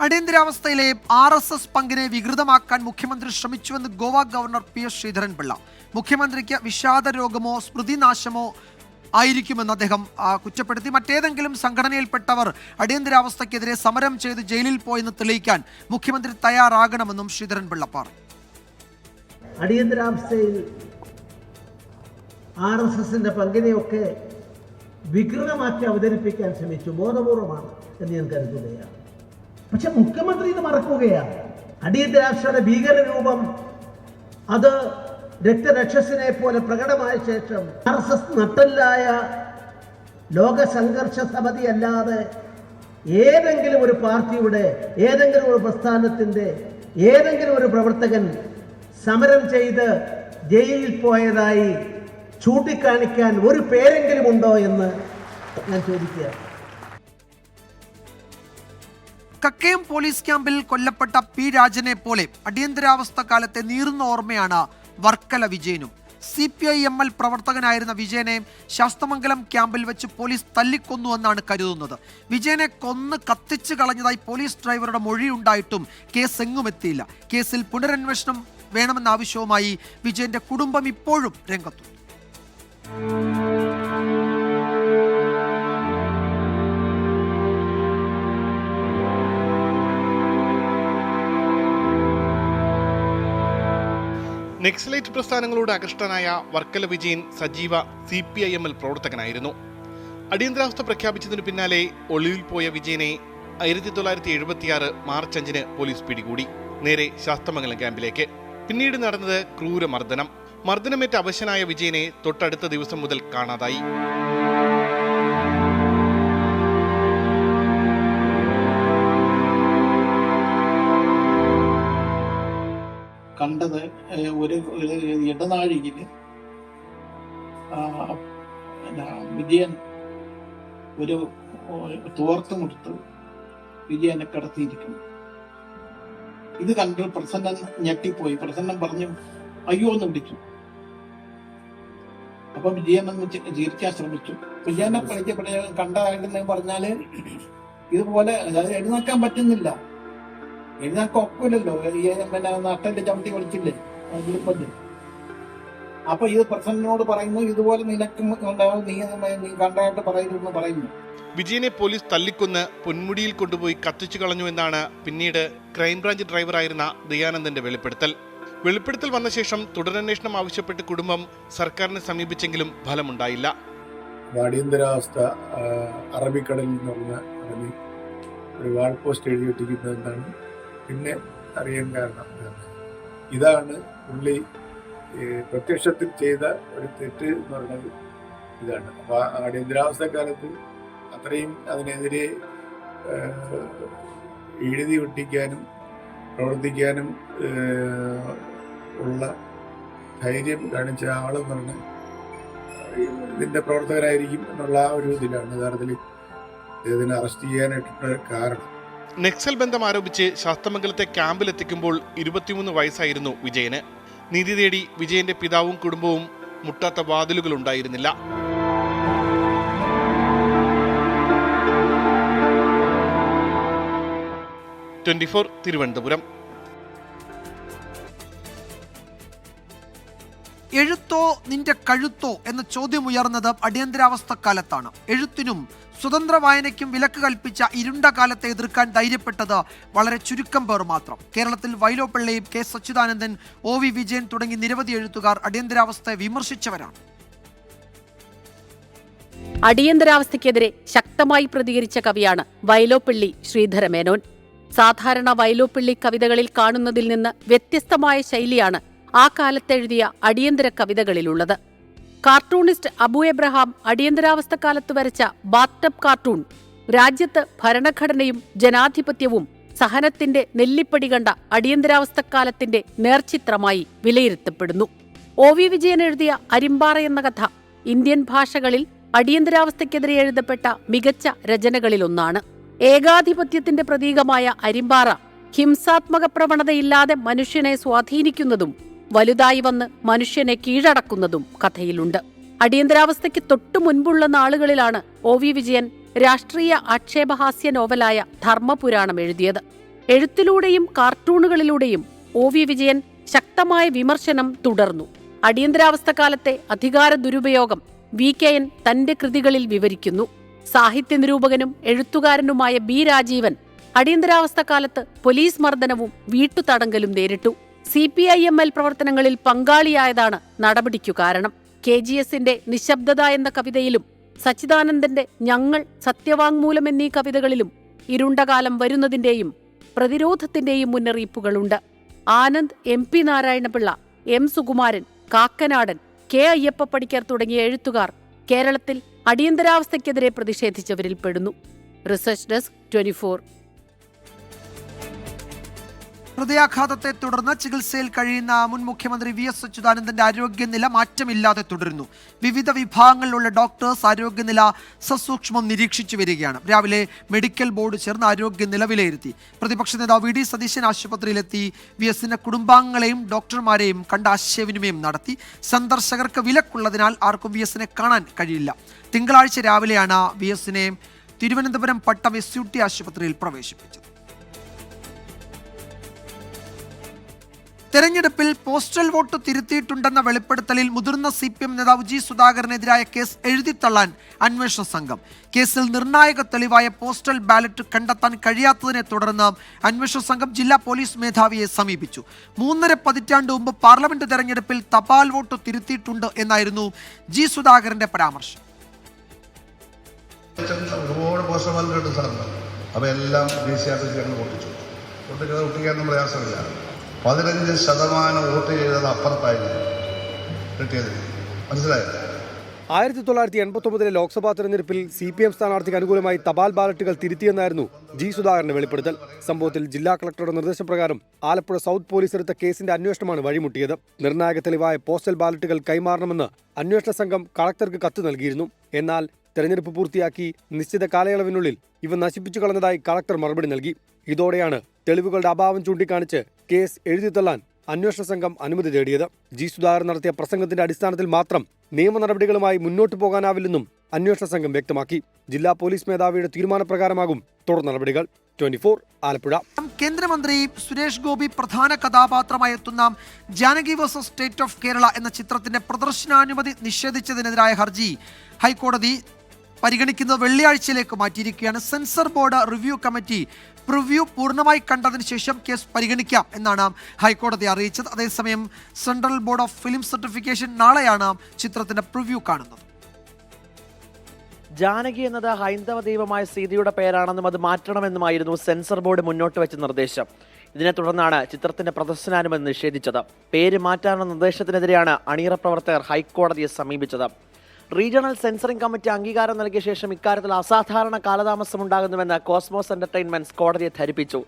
അടിയന്തരാവസ്ഥയിലെ RSS പങ്കിനെ വികൃതമാക്കാൻ മുഖ്യമന്ത്രി ശ്രമിച്ചുവെന്ന് ഗോവ ഗവർണർ PS ശ്രീധരൻപിള്ള. മുഖ്യമന്ത്രിക്ക് വിഷാദ രോഗമോ സ്മൃതിനാശമോ ആയിരിക്കുമെന്ന് അദ്ദേഹം കുറ്റപ്പെടുത്തി. മറ്റേതെങ്കിലും സംഘടനയിൽപ്പെട്ടവർ അടിയന്തരാവസ്ഥയ്ക്കെതിരെ സമരം ചെയ്ത് ജയിലിൽ പോയെന്ന് തെളിയിക്കാൻ മുഖ്യമന്ത്രി തയ്യാറാകണമെന്നും ശ്രീധരൻപിള്ള പറഞ്ഞു. അടിയന്തരാവസ്ഥയിൽ RSSന്റെ പങ്കിനെയൊക്കെ വികൃതമാക്കി അവതരിപ്പിക്കാൻ ശ്രമിച്ചു. ബോധപൂർവമാണ് എന്ന് ഞാൻ കരുതുകയാണ്. പക്ഷെ മുഖ്യമന്ത്രി ഇത് മറക്കുകയാണ്. അടിയന്തരാവസ്ഥയുടെ ഭീകരരൂപം അത് രക്തരക്ഷസിനെ പോലെ പ്രകടമായ ശേഷം RSS നട്ടല്ലായ ലോക സംഘർഷ സമിതി അല്ലാതെ ഏതെങ്കിലും ഒരു പാർട്ടിയുടെ, ഏതെങ്കിലും ഒരു പ്രസ്ഥാനത്തിൻ്റെ, ഏതെങ്കിലും ഒരു പ്രവർത്തകൻ സമരം ചെയ്ത് ജയിലിൽ പോയതായി ചൂണ്ടിക്കാണിക്കാൻ ഒരു പേരെങ്കിലും ഉണ്ടോ എന്ന് ഞാൻ ചോദിക്കുക. കക്കയം പോലീസ് ക്യാമ്പിൽ കൊല്ലപ്പെട്ട P രാജനെ പോലെ അടിയന്തരാവസ്ഥ കാലത്തെ നീറുന്ന ഓർമ്മയാണ് വർക്കല വിജയനും. CPI-ML പ്രവർത്തകനായിരുന്ന വിജയനെ ശാസ്തമംഗലം ക്യാമ്പിൽ വെച്ച് പോലീസ് തല്ലിക്കൊന്നുവെന്നാണ് കരുതുന്നത്. വിജയനെ കൊന്ന് കത്തിച്ച് കളഞ്ഞതായി പോലീസ് ഡ്രൈവറുടെ മൊഴിയുണ്ടായിട്ടും കേസ് എങ്ങും എത്തിയില്ല. കേസിൽ പുനരന്വേഷണം വേണമെന്ന ആവശ്യവുമായി വിജയന്റെ കുടുംബം ഇപ്പോഴും രംഗത്തുണ്ട്. നക്സലൈറ്റ് പ്രസ്ഥാനങ്ങളോട് ആകൃഷ്ടനായ വർക്കല വിജയൻ സജീവ CPI-ML പ്രവർത്തകനായിരുന്നു. അടിയന്തരാവസ്ഥ പ്രഖ്യാപിച്ചതിനു പിന്നാലെ ഒളിവിൽ പോയ വിജയനെ 1976 മാർച്ച് 5 പോലീസ് പിടികൂടി. നേരെ ശാസ്തമംഗലം ക്യാമ്പിലേക്ക്. പിന്നീട് നടന്നത് ക്രൂരമർദ്ദനം. മർദ്ദനമേറ്റ അവശനായ വിജയനെ തൊട്ടടുത്ത ദിവസം മുതൽ കാണാതായി. കണ്ടത് ഒരു ഇടനാഴിയിൽ വിജയൻ ഒരു തോർത്തുമുടുത്ത് വിജയനെ കടത്തിയിരിക്കുന്നു. ഇത് കണ്ട് പ്രസന്നൻ ഞെട്ടിപ്പോയി. പ്രസന്നൻ പറഞ്ഞു അയ്യോ എന്ന് വിളിച്ചു. അപ്പൊ വിജയൻ ഒന്ന് ചിരിക്കാൻ ശ്രമിച്ചു. വിജയനെ കണ്ടതായിട്ടെന്ന് പറഞ്ഞാല് ഇതുപോലെ എഴുന്നേക്കാൻ പറ്റുന്നില്ല. എഴുന്നേക്കാൻ ഒക്കില്ലല്ലോ. പിന്നെ നട്ടന്റെ ചവിട്ടി കളിച്ചില്ലേ ഗ്രൂപ്പല്ലേ. അപ്പൊ ഇത് പ്രസന്നനോട് പറയുന്നു ഇതുപോലെ നിനക്കും ഉണ്ടാവും, നീ കണ്ടതായിട്ട് പറയരുതെന്ന് പറയുന്നു. വിജയനെ പോലീസ് തല്ലിക്കൊന്ന് പൊന്മുടിയിൽ കൊണ്ടുപോയി കത്തിച്ചു കളഞ്ഞു എന്നാണ് പിന്നീട് ക്രൈംബ്രാഞ്ച് ഡ്രൈവറായിരുന്ന ദയാനന്ദന്റെ വെളിപ്പെടുത്തൽ. വെളിപ്പെടുത്തൽ വന്ന ശേഷം തുടരന്വേഷണം ആവശ്യപ്പെട്ട് കുടുംബം സർക്കാരിനെ സമീപിച്ചെങ്കിലും ഫലമുണ്ടായില്ല. അടിയന്തരാവസ്ഥ അറബിക്കടലിൽ നിന്ന് ഒരു വാൾ പോസ്റ്റ് എഴുതിയിട്ടിരിക്കുന്നത് എന്താണ് പിന്നെ അറിയാൻ കാരണം. ഇതാണ് പുള്ളി പ്രത്യക്ഷത്തിൽ ചെയ്ത ഒരു തെറ്റ് എന്ന് പറയുന്നത് ഇതാണ്. അപ്പൊ അടിയന്തരാവസ്ഥ കാലത്ത് അത്രയും അതിനെതിരെ എഴുതി ഒട്ടിക്കാനും പ്രവർത്തിക്കാനും ഉള്ള ധൈര്യം കാണിച്ച ആളെന്ന് പറഞ്ഞാൽ ഇതിന്റെ പ്രവർത്തകരായിരിക്കും എന്നുള്ള ആ ഒരു ഇതിലാണ് യഥാർത്ഥത്തിൽ ഇതിനെ അറസ്റ്റ് ചെയ്യാനായിട്ടുള്ള കാരണം. നക്സൽ ബന്ധം ആരോപിച്ച് ശാസ്തമംഗലത്തെ ക്യാമ്പിലെത്തിക്കുമ്പോൾ 23 വയസ്സായിരുന്നു വിജയന്. നീതി തേടി വിജയന്റെ പിതാവും കുടുംബവും മുട്ടാത്ത വാതിലുകൾ ഉണ്ടായിരുന്നില്ല. 24 തിരുവനന്തപുരം. എഴുത്തോ നിന്റെ കഴുത്തോ എന്ന ചോദ്യം ഉയർന്നത് അടിയന്തരാവസ്ഥ കാലത്താണ്. എഴുത്തിനും സ്വതന്ത്ര വായനയ്ക്കും വിലക്ക് കൽപ്പിച്ച ഇരുണ്ട കാലത്തെ എതിർക്കാൻ ധൈര്യപ്പെട്ടത് വളരെ ചുരുക്കം പേർ മാത്രം. കേരളത്തിൽ വൈലോപ്പിള്ളിയും കെ സച്ചിദാനന്ദൻ, OV വിജയൻ തുടങ്ങി നിരവധി എഴുത്തുകാർ അടിയന്തരാവസ്ഥയെ വിമർശിച്ചവരാണ്. അടിയന്തരാവസ്ഥയ്ക്കെതിരെ ശക്തമായി പ്രതികരിച്ച കവിയാണ് വൈലോപ്പിള്ളി ശ്രീധരമേനോൻ. സാധാരണ വൈലോപ്പിള്ളി കവിതകളിൽ കാണുന്നതിൽ നിന്ന് വ്യത്യസ്തമായ ശൈലിയാണ് ആ കാലത്തെഴുതിയ അടിയന്തര കവിതകളിലുള്ളത്. കാർട്ടൂണിസ്റ്റ് അബു എബ്രഹാം അടിയന്തരാവസ്ഥക്കാലത്ത് വരച്ച ബാത്ടബ് കാർട്ടൂൺ രാജ്യത്ത് ഭരണഘടനയും ജനാധിപത്യവും സഹനത്തിന്റെ നെല്ലിപ്പടി കണ്ട അടിയന്തരാവസ്ഥക്കാലത്തിന്റെ നേർചിത്രമായി വിലയിരുത്തപ്പെടുന്നു. OV വിജയൻ എഴുതിയ അരിമ്പാറ എന്ന കഥ ഇന്ത്യൻ ഭാഷകളിൽ അടിയന്തരാവസ്ഥയ്ക്കെതിരെ എഴുതപ്പെട്ട മികച്ച രചനകളിലൊന്നാണ്. ഏകാധിപത്യത്തിന്റെ പ്രതീകമായ അരിമ്പാറ ഹിംസാത്മക പ്രവണതയില്ലാതെ മനുഷ്യനെ സ്വാധീനിക്കുന്നതും വലുതായി വന്ന് മനുഷ്യനെ കീഴടക്കുന്നതും കഥയിലുണ്ട്. അടിയന്തരാവസ്ഥയ്ക്ക് തൊട്ടു മുൻപുള്ള നാളുകളിലാണ് OV വിജയൻ രാഷ്ട്രീയ ആക്ഷേപഹാസ്യ നോവലായ ധർമ്മപുരാണം എഴുതിയത്. എഴുത്തിലൂടെയും കാർട്ടൂണുകളിലൂടെയും OV വിജയൻ ശക്തമായ വിമർശനം തുടർന്നു. അടിയന്തരാവസ്ഥക്കാലത്തെ അധികാര ദുരുപയോഗം VKN തന്റെ കൃതികളിൽ വിവരിക്കുന്നു. സാഹിത്യ നിരൂപകനും എഴുത്തുകാരനുമായ B രാജീവൻ അടിയന്തരാവസ്ഥക്കാലത്ത് പോലീസ് മർദ്ദനവും വീട്ടുതടങ്കലും നേരിട്ടു. CPIML പ്രവർത്തനങ്ങളിൽ പങ്കാളിയായതാണ് നടപടിക്കു കാരണം. KGSന്റെ നിശബ്ദത എന്ന കവിതയിലും സച്ചിദാനന്ദന്റെ ഞങ്ങൾ, സത്യവാങ്മൂലം എന്നീ കവിതകളിലും ഇരുണ്ടകാലം വരുന്നതിന്റെയും പ്രതിരോധത്തിന്റെയും മുന്നറിയിപ്പുകളുണ്ട്. Anand, MP Narayana Pillai, M Sukumaran, Kakkanadan, K Ayyappa Panicker തുടങ്ങിയ എഴുത്തുകാർ കേരളത്തിൽ അടിയന്തരാവസ്ഥയ്ക്കെതിരെ പ്രതിഷേധിച്ചവരിൽ പെടുന്നു. Research desk 24. ഹൃദയാഘാതത്തെ തുടർന്ന് ചികിത്സയിൽ കഴിയുന്ന മുൻ മുഖ്യമന്ത്രി VS അച്യുതാനന്ദന്റെ ആരോഗ്യനില മാറ്റമില്ലാതെ തുടരുന്നു. വിവിധ വിഭാഗങ്ങളിലുള്ള ഡോക്ടേഴ്സ് ആരോഗ്യനില സസൂക്ഷ്മം നിരീക്ഷിച്ചു വരികയാണ്. രാവിലെ മെഡിക്കൽ ബോർഡ് ചേർന്ന് ആരോഗ്യനില വിലയിരുത്തി. പ്രതിപക്ഷ നേതാവ് VD സതീശൻ ആശുപത്രിയിലെത്തി VSന്റെ കുടുംബാംഗങ്ങളെയും ഡോക്ടർമാരെയും കണ്ട് ആശയവിനിമയം നടത്തി. സന്ദർശകർക്ക് വിലക്കുള്ളതിനാൽ ആർക്കും VSനെ കാണാൻ കഴിയില്ല. തിങ്കളാഴ്ച രാവിലെയാണ് VSനെ തിരുവനന്തപുരം പട്ടം SUT ആശുപത്രിയിൽ പ്രവേശിപ്പിച്ചത്. തെരഞ്ഞെടുപ്പിൽ പോസ്റ്റൽ വോട്ട് തിരുത്തിയിട്ടുണ്ടെന്ന വെളിപ്പെടുത്തലിൽ മുതിർന്ന CPM നേതാവ് G സുധാകരനെതിരായ കേസ് എഴുതിത്തള്ളാൻ അന്വേഷണ സംഘം. കേസിൽ നിർണായക തെളിവായ പോസ്റ്റൽ ബാലറ്റ് കണ്ടെത്താൻ കഴിയാത്തതിനെ തുടർന്ന് അന്വേഷണ സംഘം ജില്ലാ പോലീസ് മേധാവിയെ സമീപിച്ചു. 3.5 പതിറ്റാണ്ട് മുമ്പ് പാർലമെന്റ് തെരഞ്ഞെടുപ്പിൽ തപാൽ വോട്ട് തിരുത്തിയിട്ടുണ്ട് എന്നായിരുന്നു G സുധാകരന്റെ പരാമർശം. ഒരുപാട് പോസ്റ്റൽ ബാലറ്റ് കിട്ടും സാറിന്. അപ്പോൾ എല്ലാം DC ഓഫീസിൽ പൊട്ടിച്ചു. ഒട്ടിക്കാനൊന്നും പ്രയാസമില്ല. 15% വോട്ട് ചെയ്തത് അപ്പുറത്തായിരുന്നു കിട്ടിയത്. മനസ്സിലായോ? 1989 ലോക്സഭാ തെരഞ്ഞെടുപ്പിൽ CPM സ്ഥാനാർത്ഥിക്ക് അനുകൂലമായി തപാൽ ബാലറ്റുകൾ തിരുത്തിയെന്നായിരുന്നു G സുധാകരന്റെ വെളിപ്പെടുത്തൽ. സംഭവത്തിൽ ജില്ലാ കളക്ടറുടെ നിർദ്ദേശപ്രകാരം ആലപ്പുഴ സൗത്ത് പോലീസ് എടുത്ത കേസിന്റെ അന്വേഷണമാണ് വഴിമുട്ടിയത്. നിർണായക തെളിവായ പോസ്റ്റൽ ബാലറ്റുകൾ കൈമാറണമെന്ന് അന്വേഷണ സംഘം കളക്ടർക്ക് കത്ത് നൽകിയിരുന്നു. എന്നാൽ തെരഞ്ഞെടുപ്പ് പൂർത്തിയാക്കി നിശ്ചിത കാലയളവിനുള്ളിൽ ഇവ നശിപ്പിച്ചു കളഞ്ഞതായി കളക്ടർ മറുപടി നൽകി. ഇതോടെയാണ് തെളിവുകളുടെ അഭാവം ചൂണ്ടിക്കാണിച്ച് കേസ് എഴുതിത്തള്ളാൻ അന്വേഷണ സംഘം അനുമതി തേടിയത്. G സുധാകരൻ നടത്തിയ പ്രസംഗത്തിന്റെ അടിസ്ഥാനത്തിൽ മാത്രം നിയമ നടപടികളുമായി മുന്നോട്ടു പോകാനാവില്ലെന്നും അന്വേഷണ സംഘം വ്യക്തമാക്കി. ജില്ലാ പോലീസ് മേധാവിയുടെ തീരുമാനപ്രകാരമാകും തുടർ നടപടികൾ. 24 ആലപ്പുഴ. കേന്ദ്രമന്ത്രി സുരേഷ് ഗോപി പ്രധാന കഥാപാത്രമായി എത്തുന്ന Janaki versus state of Kerala എന്ന ചിത്രത്തിന്റെ പ്രദർശനാനുമതി നിഷേധിച്ചതിനെതിരായ ഹർജി ഹൈക്കോടതി പരിഗണിക്കുന്നത് വെള്ളിയാഴ്ചയിലേക്ക് മാറ്റിയിരിക്കുകയാണ്. Censor board review committee preview പൂർണ്ണമായി കണ്ടതിന് ശേഷം കേസ് പരിഗണിക്കാം എന്നാണ് ഹൈക്കോടതി അറിയിച്ചത്. അതേസമയം central board of film certification നാളെയാണ് ചിത്രത്തിന്റെ പ്രിവ്യൂ കാണുന്നത്. ജാനകി എന്നത് ഹൈന്ദവ ദൈവമായ സീതയുടെ പേരാണെന്നും അത് മാറ്റണമെന്നുമായിരുന്നു സെൻസർ ബോർഡ് മുന്നോട്ട് വെച്ച നിർദ്ദേശം. ഇതിനെ തുടർന്നാണ് ചിത്രത്തിന്റെ പ്രദർശനാനുമതി നിഷേധിച്ചത്. പേര് മാറ്റാനുള്ള നിർദ്ദേശത്തിനെതിരെയാണ് അണിയറ പ്രവർത്തകർ ഹൈക്കോടതിയെ സമീപിച്ചത്. റീജിയണൽ സെൻസറിംഗ് കമ്മിറ്റി അംഗീകാരം നൽകിയ ശേഷം ഇക്കാര്യത്തിൽ അസാധാരണ കാലതാമസമുണ്ടാകുന്നുവെന്ന് കോസ്മോസ് എന്റർടൈൻമെന്റ്സ് കോടതിയെ ധരിപ്പിച്ചു.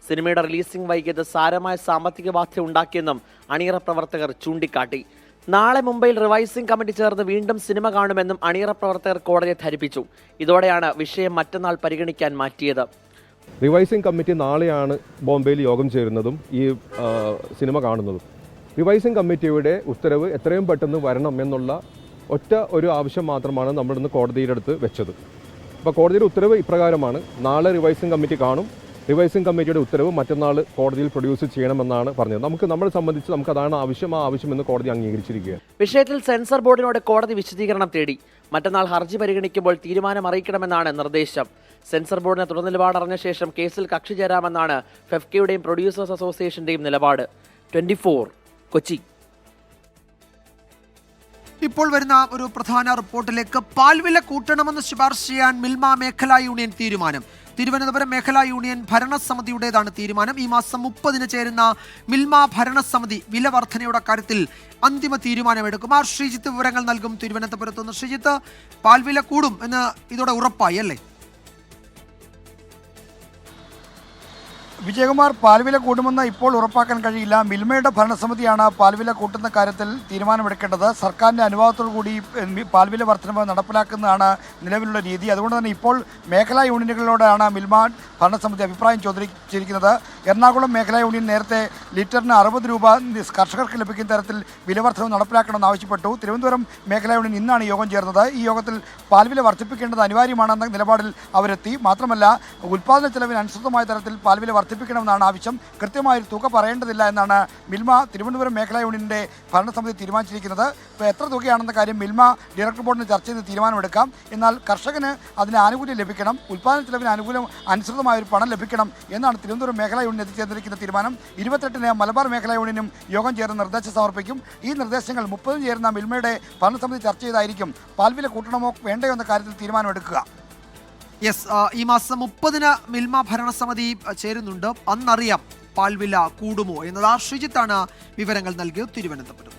സിനിമയുടെ റിലീസിംഗ് വൈകിയത് സാരമായ സാമ്പത്തിക ബാധ്യത ഉണ്ടാക്കിയെന്നും അണിയറ പ്രവർത്തകർ ചൂണ്ടിക്കാട്ടി. നാളെ മുംബൈയിൽ റിവൈസിംഗ് കമ്മിറ്റി ചേർന്ന് വീണ്ടും സിനിമ കാണുമെന്നും അണിയറ പ്രവർത്തകർ കോടതിയെ ധരിപ്പിച്ചു. ഇതോടെയാണ് വിഷയം മറ്റന്നാൾ പരിഗണിക്കാൻ മാറ്റിയത്. റിവൈസിംഗ് കമ്മിറ്റി നാളെയാണ് ബോംബെയിൽ യോഗം ചേരുന്നതും ഈ സിനിമ കാണുന്നതും. റിവൈസിംഗ് കമ്മിറ്റിയുടെ ഉത്തരവ് എത്രയും പെട്ടെന്ന് വരണം എന്നുള്ള ഒറ്റ ഒരു ആവശ്യം മാത്രമാണ് നമ്മളിന്ന് കോടതിയുടെ അടുത്ത് വെച്ചത്. അപ്പോൾ കോടതിയുടെ ഉത്തരവ് ഇപ്രകാരമാണ്: നാളെ റിവൈസിംഗ് കമ്മിറ്റി കാണും, റിവൈസിംഗ് കമ്മിറ്റിയുടെ ഉത്തരവ് മറ്റന്നാൾ കോടതിയിൽ പ്രൊഡ്യൂസ് ചെയ്യണമെന്നാണ് പറഞ്ഞത്. നമ്മളെ സംബന്ധിച്ച് നമുക്കതാണ് ആവശ്യമെന്ന് കോടതി അംഗീകരിച്ചിരിക്കുകയാണ്. വിഷയത്തിൽ സെൻസർ ബോർഡിനോട് കോടതി വിശദീകരണം തേടി. മറ്റന്നാൾ ഹർജി പരിഗണിക്കുമ്പോൾ തീരുമാനം അറിയിക്കണമെന്നാണ് നിർദ്ദേശം. സെൻസർ ബോർഡിന് തുടർ നിലപാട് അറിഞ്ഞ ശേഷം കേസിൽ കക്ഷി ചേരാമെന്നാണ് ഫെഫ്കയുടെയും പ്രൊഡ്യൂസേഴ്സ് അസോസിയേഷന്റെയും നിലപാട്. 24 കൊച്ചി. ഇപ്പോൾ വരുന്ന ഒരു പ്രധാന റിപ്പോർട്ടിലേക്ക്. പാൽവില കൂട്ടണമെന്ന് ശുപാർശ ചെയ്യാൻ മിൽമ മേഖലാ യൂണിയൻ തീരുമാനം. തിരുവനന്തപുരം മേഖലാ യൂണിയൻ ഭരണസമിതിയുടേതാണ് തീരുമാനം. ഈ മാസം 30 ചേരുന്ന മിൽമ ഭരണസമിതി വില വർധനയുടെ കാര്യത്തിൽ അന്തിമ തീരുമാനമെടുക്കും. ആർ ശ്രീജിത്ത് വിവരങ്ങൾ നൽകും തിരുവനന്തപുരത്ത് നിന്ന്. ശ്രീജിത്ത്, പാൽവില കൂടും എന്ന് ഇതോടെ ഉറപ്പായി അല്ലേ? വിജയകുമാർ, പാൽവില കൂടുമെന്ന് ഇപ്പോൾ ഉറപ്പാക്കാൻ കഴിയില്ല. മിൽമയുടെ ഭരണസമിതിയാണ് പാൽവില കൂട്ടുന്ന കാര്യത്തിൽ തീരുമാനമെടുക്കേണ്ടത്. സർക്കാരിൻ്റെ അനുവാദത്തോടു കൂടി പാൽവില വർധനവ് നടപ്പിലാക്കുന്നതാണ് നിലവിലുള്ള രീതി. അതുകൊണ്ട് തന്നെ ഇപ്പോൾ മേഖലാ യൂണിയനുകളോടാണ് മിൽമ ഭരണസമിതി അഭിപ്രായം ചോദിച്ചിരിക്കുന്നത്. എറണാകുളം മേഖലാ യൂണിയൻ നേരത്തെ ലിറ്ററിന് 60 രൂപ കർഷകർക്ക് ലഭിക്കുന്ന തരത്തിൽ വില വർധനവ് നടപ്പിലാക്കണമെന്ന് ആവശ്യപ്പെട്ടു. തിരുവനന്തപുരം മേഖലാ യൂണിയൻ ഇന്നാണ് യോഗം ചേർന്നത്. ഈ യോഗത്തിൽ പാൽവില വർദ്ധിപ്പിക്കേണ്ടത് അനിവാര്യമാണെന്ന നിലപാടിൽ അവരെത്തി. മാത്രമല്ല, ഉൽപ്പാദന ചെലവിന് അനുസൃതമായ തരത്തിൽ പാൽവില വർദ്ധിപ്പിക്കണമെന്നാണ് ആവശ്യം. കൃത്യമായൊരു തുക പറയേണ്ടതില്ല എന്നാണ് മിൽമ തിരുവനന്തപുരം മേഖലാ യൂണിയൻ്റെ ഭരണസമിതി തീരുമാനിച്ചിരിക്കുന്നത്. ഇപ്പോൾ എത്ര തുകയാണെന്ന കാര്യം മിൽമ ഡയറക്ടർ ബോർഡിന് ചർച്ച ചെയ്ത് തീരുമാനമെടുക്കാം. എന്നാൽ കർഷകന് അതിന് ആനുകൂല്യം ലഭിക്കണം, ഉൽപ്പാദന ചെലവിന് അനുസൃതമായ ഒരു പണം ലഭിക്കണം എന്നാണ് തിരുവനന്തപുരം മേഖലാ യൂണിയൻ എത്തിച്ചേർന്നിരിക്കുന്ന തീരുമാനം. 28-ന് മലബാർ മേഖലാ യൂണിയനും യോഗം ചേർന്ന് നിർദ്ദേശം സമർപ്പിക്കും. ഈ നിർദ്ദേശങ്ങൾ 30 ചേരുന്ന മിൽമയുടെ ഭരണസമിതി ചർച്ച ചെയ്തായിരിക്കും പാൽവില കൂട്ടണമോ വേണ്ടയോ എന്ന കാര്യത്തിൽ തീരുമാനമെടുക്കുക. യെസ്, ഈ മാസം 30-ന് മിൽമ ഭരണസമിതി ചേരുന്നുണ്ട്. അന്നറിയാം പാൽവില കൂടുമോ എന്നത്. ആർ ശ്രീജിത്താണ് വിവരങ്ങൾ നൽകിയത് തിരുവനന്തപുരത്ത്.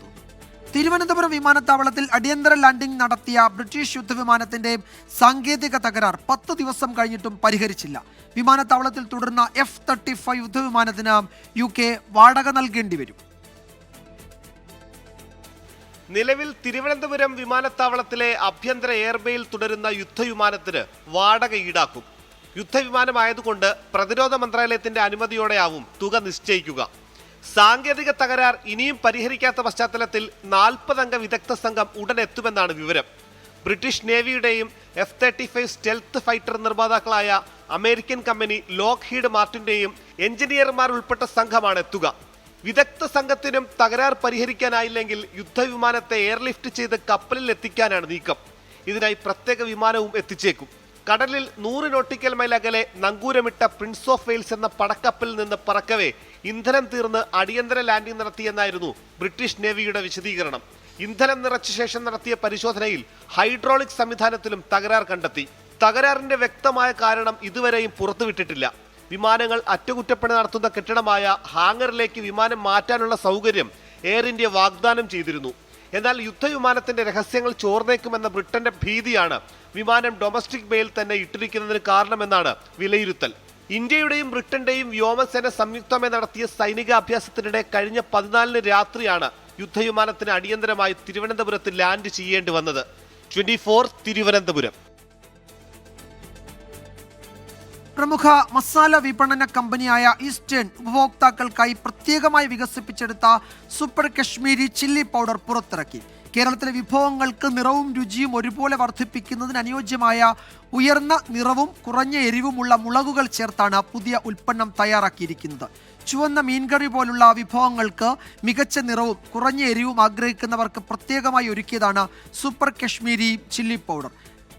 തിരുവനന്തപുരം വിമാനത്താവളത്തിൽ അടിയന്തര ലാൻഡിംഗ് നടത്തിയ ബ്രിട്ടീഷ് യുദ്ധവിമാനത്തിന്റെ സാങ്കേതിക തകരാർ 10 ദിവസം കഴിഞ്ഞിട്ടും പരിഹരിച്ചില്ല. വിമാനത്താവളത്തിൽ തുടർന്ന F-35 യുദ്ധവിമാനത്തിന് UK വാടക നൽകേണ്ടി വരും. നിലവിൽ തിരുവനന്തപുരം വിമാനത്താവളത്തിലെ ആഭ്യന്തര എയർബേയിൽ തുടരുന്ന യുദ്ധവിമാനത്തിന് വാടക ഈടാക്കും. യുദ്ധവിമാനമായതുകൊണ്ട് പ്രതിരോധ മന്ത്രാലയത്തിന്റെ അനുമതിയോടെയാവും തുക നിശ്ചയിക്കുക. സാങ്കേതിക തകരാർ ഇനിയും പരിഹരിക്കാത്ത പശ്ചാത്തലത്തിൽ 40 അംഗ വിദഗ്ധ സംഘം ഉടൻ എത്തുമെന്നാണ് വിവരം. ബ്രിട്ടീഷ് നേവിയുടെയും F-35 സ്റ്റെൽത്ത് ഫൈറ്റർ നിർമ്മാതാക്കളായ അമേരിക്കൻ കമ്പനി ലോക്ഹീഡ് മാർട്ടിന്റെയും എഞ്ചിനീയർമാർ ഉൾപ്പെട്ട സംഘമാണ് എത്തുക. വിദഗ്ധ സംഘത്തിനും തകരാർ പരിഹരിക്കാനായില്ലെങ്കിൽ യുദ്ധവിമാനത്തെ എയർലിഫ്റ്റ് ചെയ്ത് കപ്പലിൽ എത്തിക്കാനാണ് നീക്കം. ഇതിനായി പ്രത്യേക വിമാനവും എത്തിച്ചേക്കും. കടലിൽ 100 നോട്ടിക്കൽ മൈൽ അകലെ നങ്കൂരമിട്ട പ്രിൻസ് ഓഫ് വെയിൽസ് എന്ന പടക്കപ്പലിൽ നിന്ന് പറക്കവേ ഇന്ധനം തീർന്ന് അടിയന്തര ലാൻഡിംഗ് നടത്തിയെന്നായിരുന്നു ബ്രിട്ടീഷ് നേവിയുടെ വിശദീകരണം. ഇന്ധനം നിറച്ച ശേഷം നടത്തിയ പരിശോധനയിൽ ഹൈഡ്രോളിക് സംവിധാനത്തിലും തകരാർ കണ്ടെത്തി. തകരാറിന്റെ വ്യക്തമായ കാരണം ഇതുവരെയും പുറത്തുവിട്ടിട്ടില്ല. വിമാനങ്ങൾ അറ്റകുറ്റപ്പണി നടത്തുന്ന കെട്ടിടമായ ഹാങ്ങറിലേക്ക് വിമാനം മാറ്റാനുള്ള സൗകര്യം എയർ ഇന്ത്യ വാഗ്ദാനം ചെയ്തിരുന്നു. എന്നാൽ യുദ്ധവിമാനത്തിന്റെ രഹസ്യങ്ങൾ ചോർന്നേക്കുമെന്ന ബ്രിട്ടന്റെ ഭീതിയാണ് വിമാനം ഡൊമസ്റ്റിക് ബേയിൽ തന്നെ ഇട്ടിരിക്കുന്നതിന് കാരണമെന്നാണ് വിലയിരുത്തൽ. ഇന്ത്യയുടെയും ബ്രിട്ടന്റെയും വ്യോമസേന സംയുക്തമായി നടത്തിയ സൈനികാഭ്യാസത്തിനിടെ കഴിഞ്ഞ 14-ന് രാത്രിയാണ് യുദ്ധവിമാനത്തിന് അടിയന്തരമായി തിരുവനന്തപുരത്ത് ലാൻഡ് ചെയ്യേണ്ടി വന്നത്. 24 തിരുവനന്തപുരം. പ്രമുഖ മസാല വിപണന കമ്പനിയായ ഈസ്റ്റേൺ ഉപഭോക്താക്കൾക്കായി പ്രത്യേകമായി വികസിപ്പിച്ചെടുത്ത സൂപ്പർ കശ്മീരി ചില്ലി പൗഡർ പുറത്തിറക്കി. കേരളത്തിലെ വിഭവങ്ങൾക്ക് നിറവും രുചിയും ഒരുപോലെ വർദ്ധിപ്പിക്കുന്നതിന് അനുയോജ്യമായ ഉയർന്ന നിറവും കുറഞ്ഞ എരിവുമുള്ള മുളകുകൾ ചേർത്താണ് പുതിയ ഉൽപ്പന്നം തയ്യാറാക്കിയിരിക്കുന്നത്. ചുവന്ന മീൻകറി പോലുള്ള വിഭവങ്ങൾക്ക് മികച്ച നിറവും കുറഞ്ഞ എരിവും ആഗ്രഹിക്കുന്നവർക്ക് പ്രത്യേകമായി ഒരുക്കിയതാണ് സൂപ്പർ കശ്മീരി ചില്ലി പൗഡർ.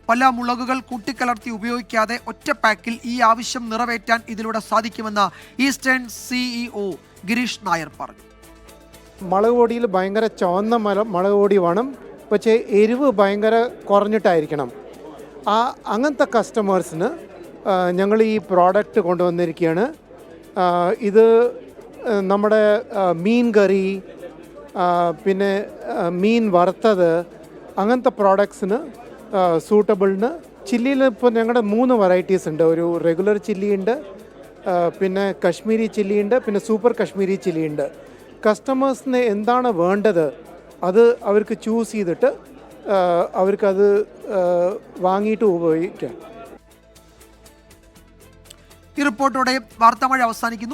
പല മുളകുകൾ കൂട്ടിക്കലർത്തി ഉപയോഗിക്കാതെ ഒറ്റ പാക്കിൽ ഈ ആവശ്യം നിറവേറ്റാൻ ഇതിലൂടെ സാധിക്കുമെന്ന് ഈസ്റ്റേൺ CEO ഗിരീഷ് നായർ പറഞ്ഞു. മുളക് പൊടിയിൽ ഭയങ്കര ചുവന്ന മുളക് പൊടി വേണം, പക്ഷേ എരിവ് ഭയങ്കര കുറഞ്ഞിട്ടായിരിക്കണം. അങ്ങനത്തെ കസ്റ്റമേഴ്സിന് ഞങ്ങൾ ഈ പ്രോഡക്റ്റ് കൊണ്ടുവന്നിരിക്കുകയാണ്. ഇത് നമ്മുടെ മീൻ കറി, പിന്നെ മീൻ വറുത്തത്, അങ്ങനത്തെ പ്രോഡക്ട്സിന് സൂട്ടബിളിന്. ചില്ലിയിൽ ഇപ്പോൾ ഞങ്ങളുടെ 3 വെറൈറ്റീസ് ഉണ്ട്. ഒരു റെഗുലർ ചില്ലി ഉണ്ട്, പിന്നെ കശ്മീരി ചില്ലി ഉണ്ട്, പിന്നെ സൂപ്പർ കശ്മീരി ചില്ലി ഉണ്ട്. കസ്റ്റമേഴ്സിന് എന്താണ് വേണ്ടത് അത് അവർക്ക് ചൂസ് ചെയ്തിട്ട് അവർക്കത് വാങ്ങിയിട്ട് ഉപയോഗിക്കാം. ഈ റിപ്പോർട്ടോടെ വാർത്താമഴ അവസാനിക്കുന്നു.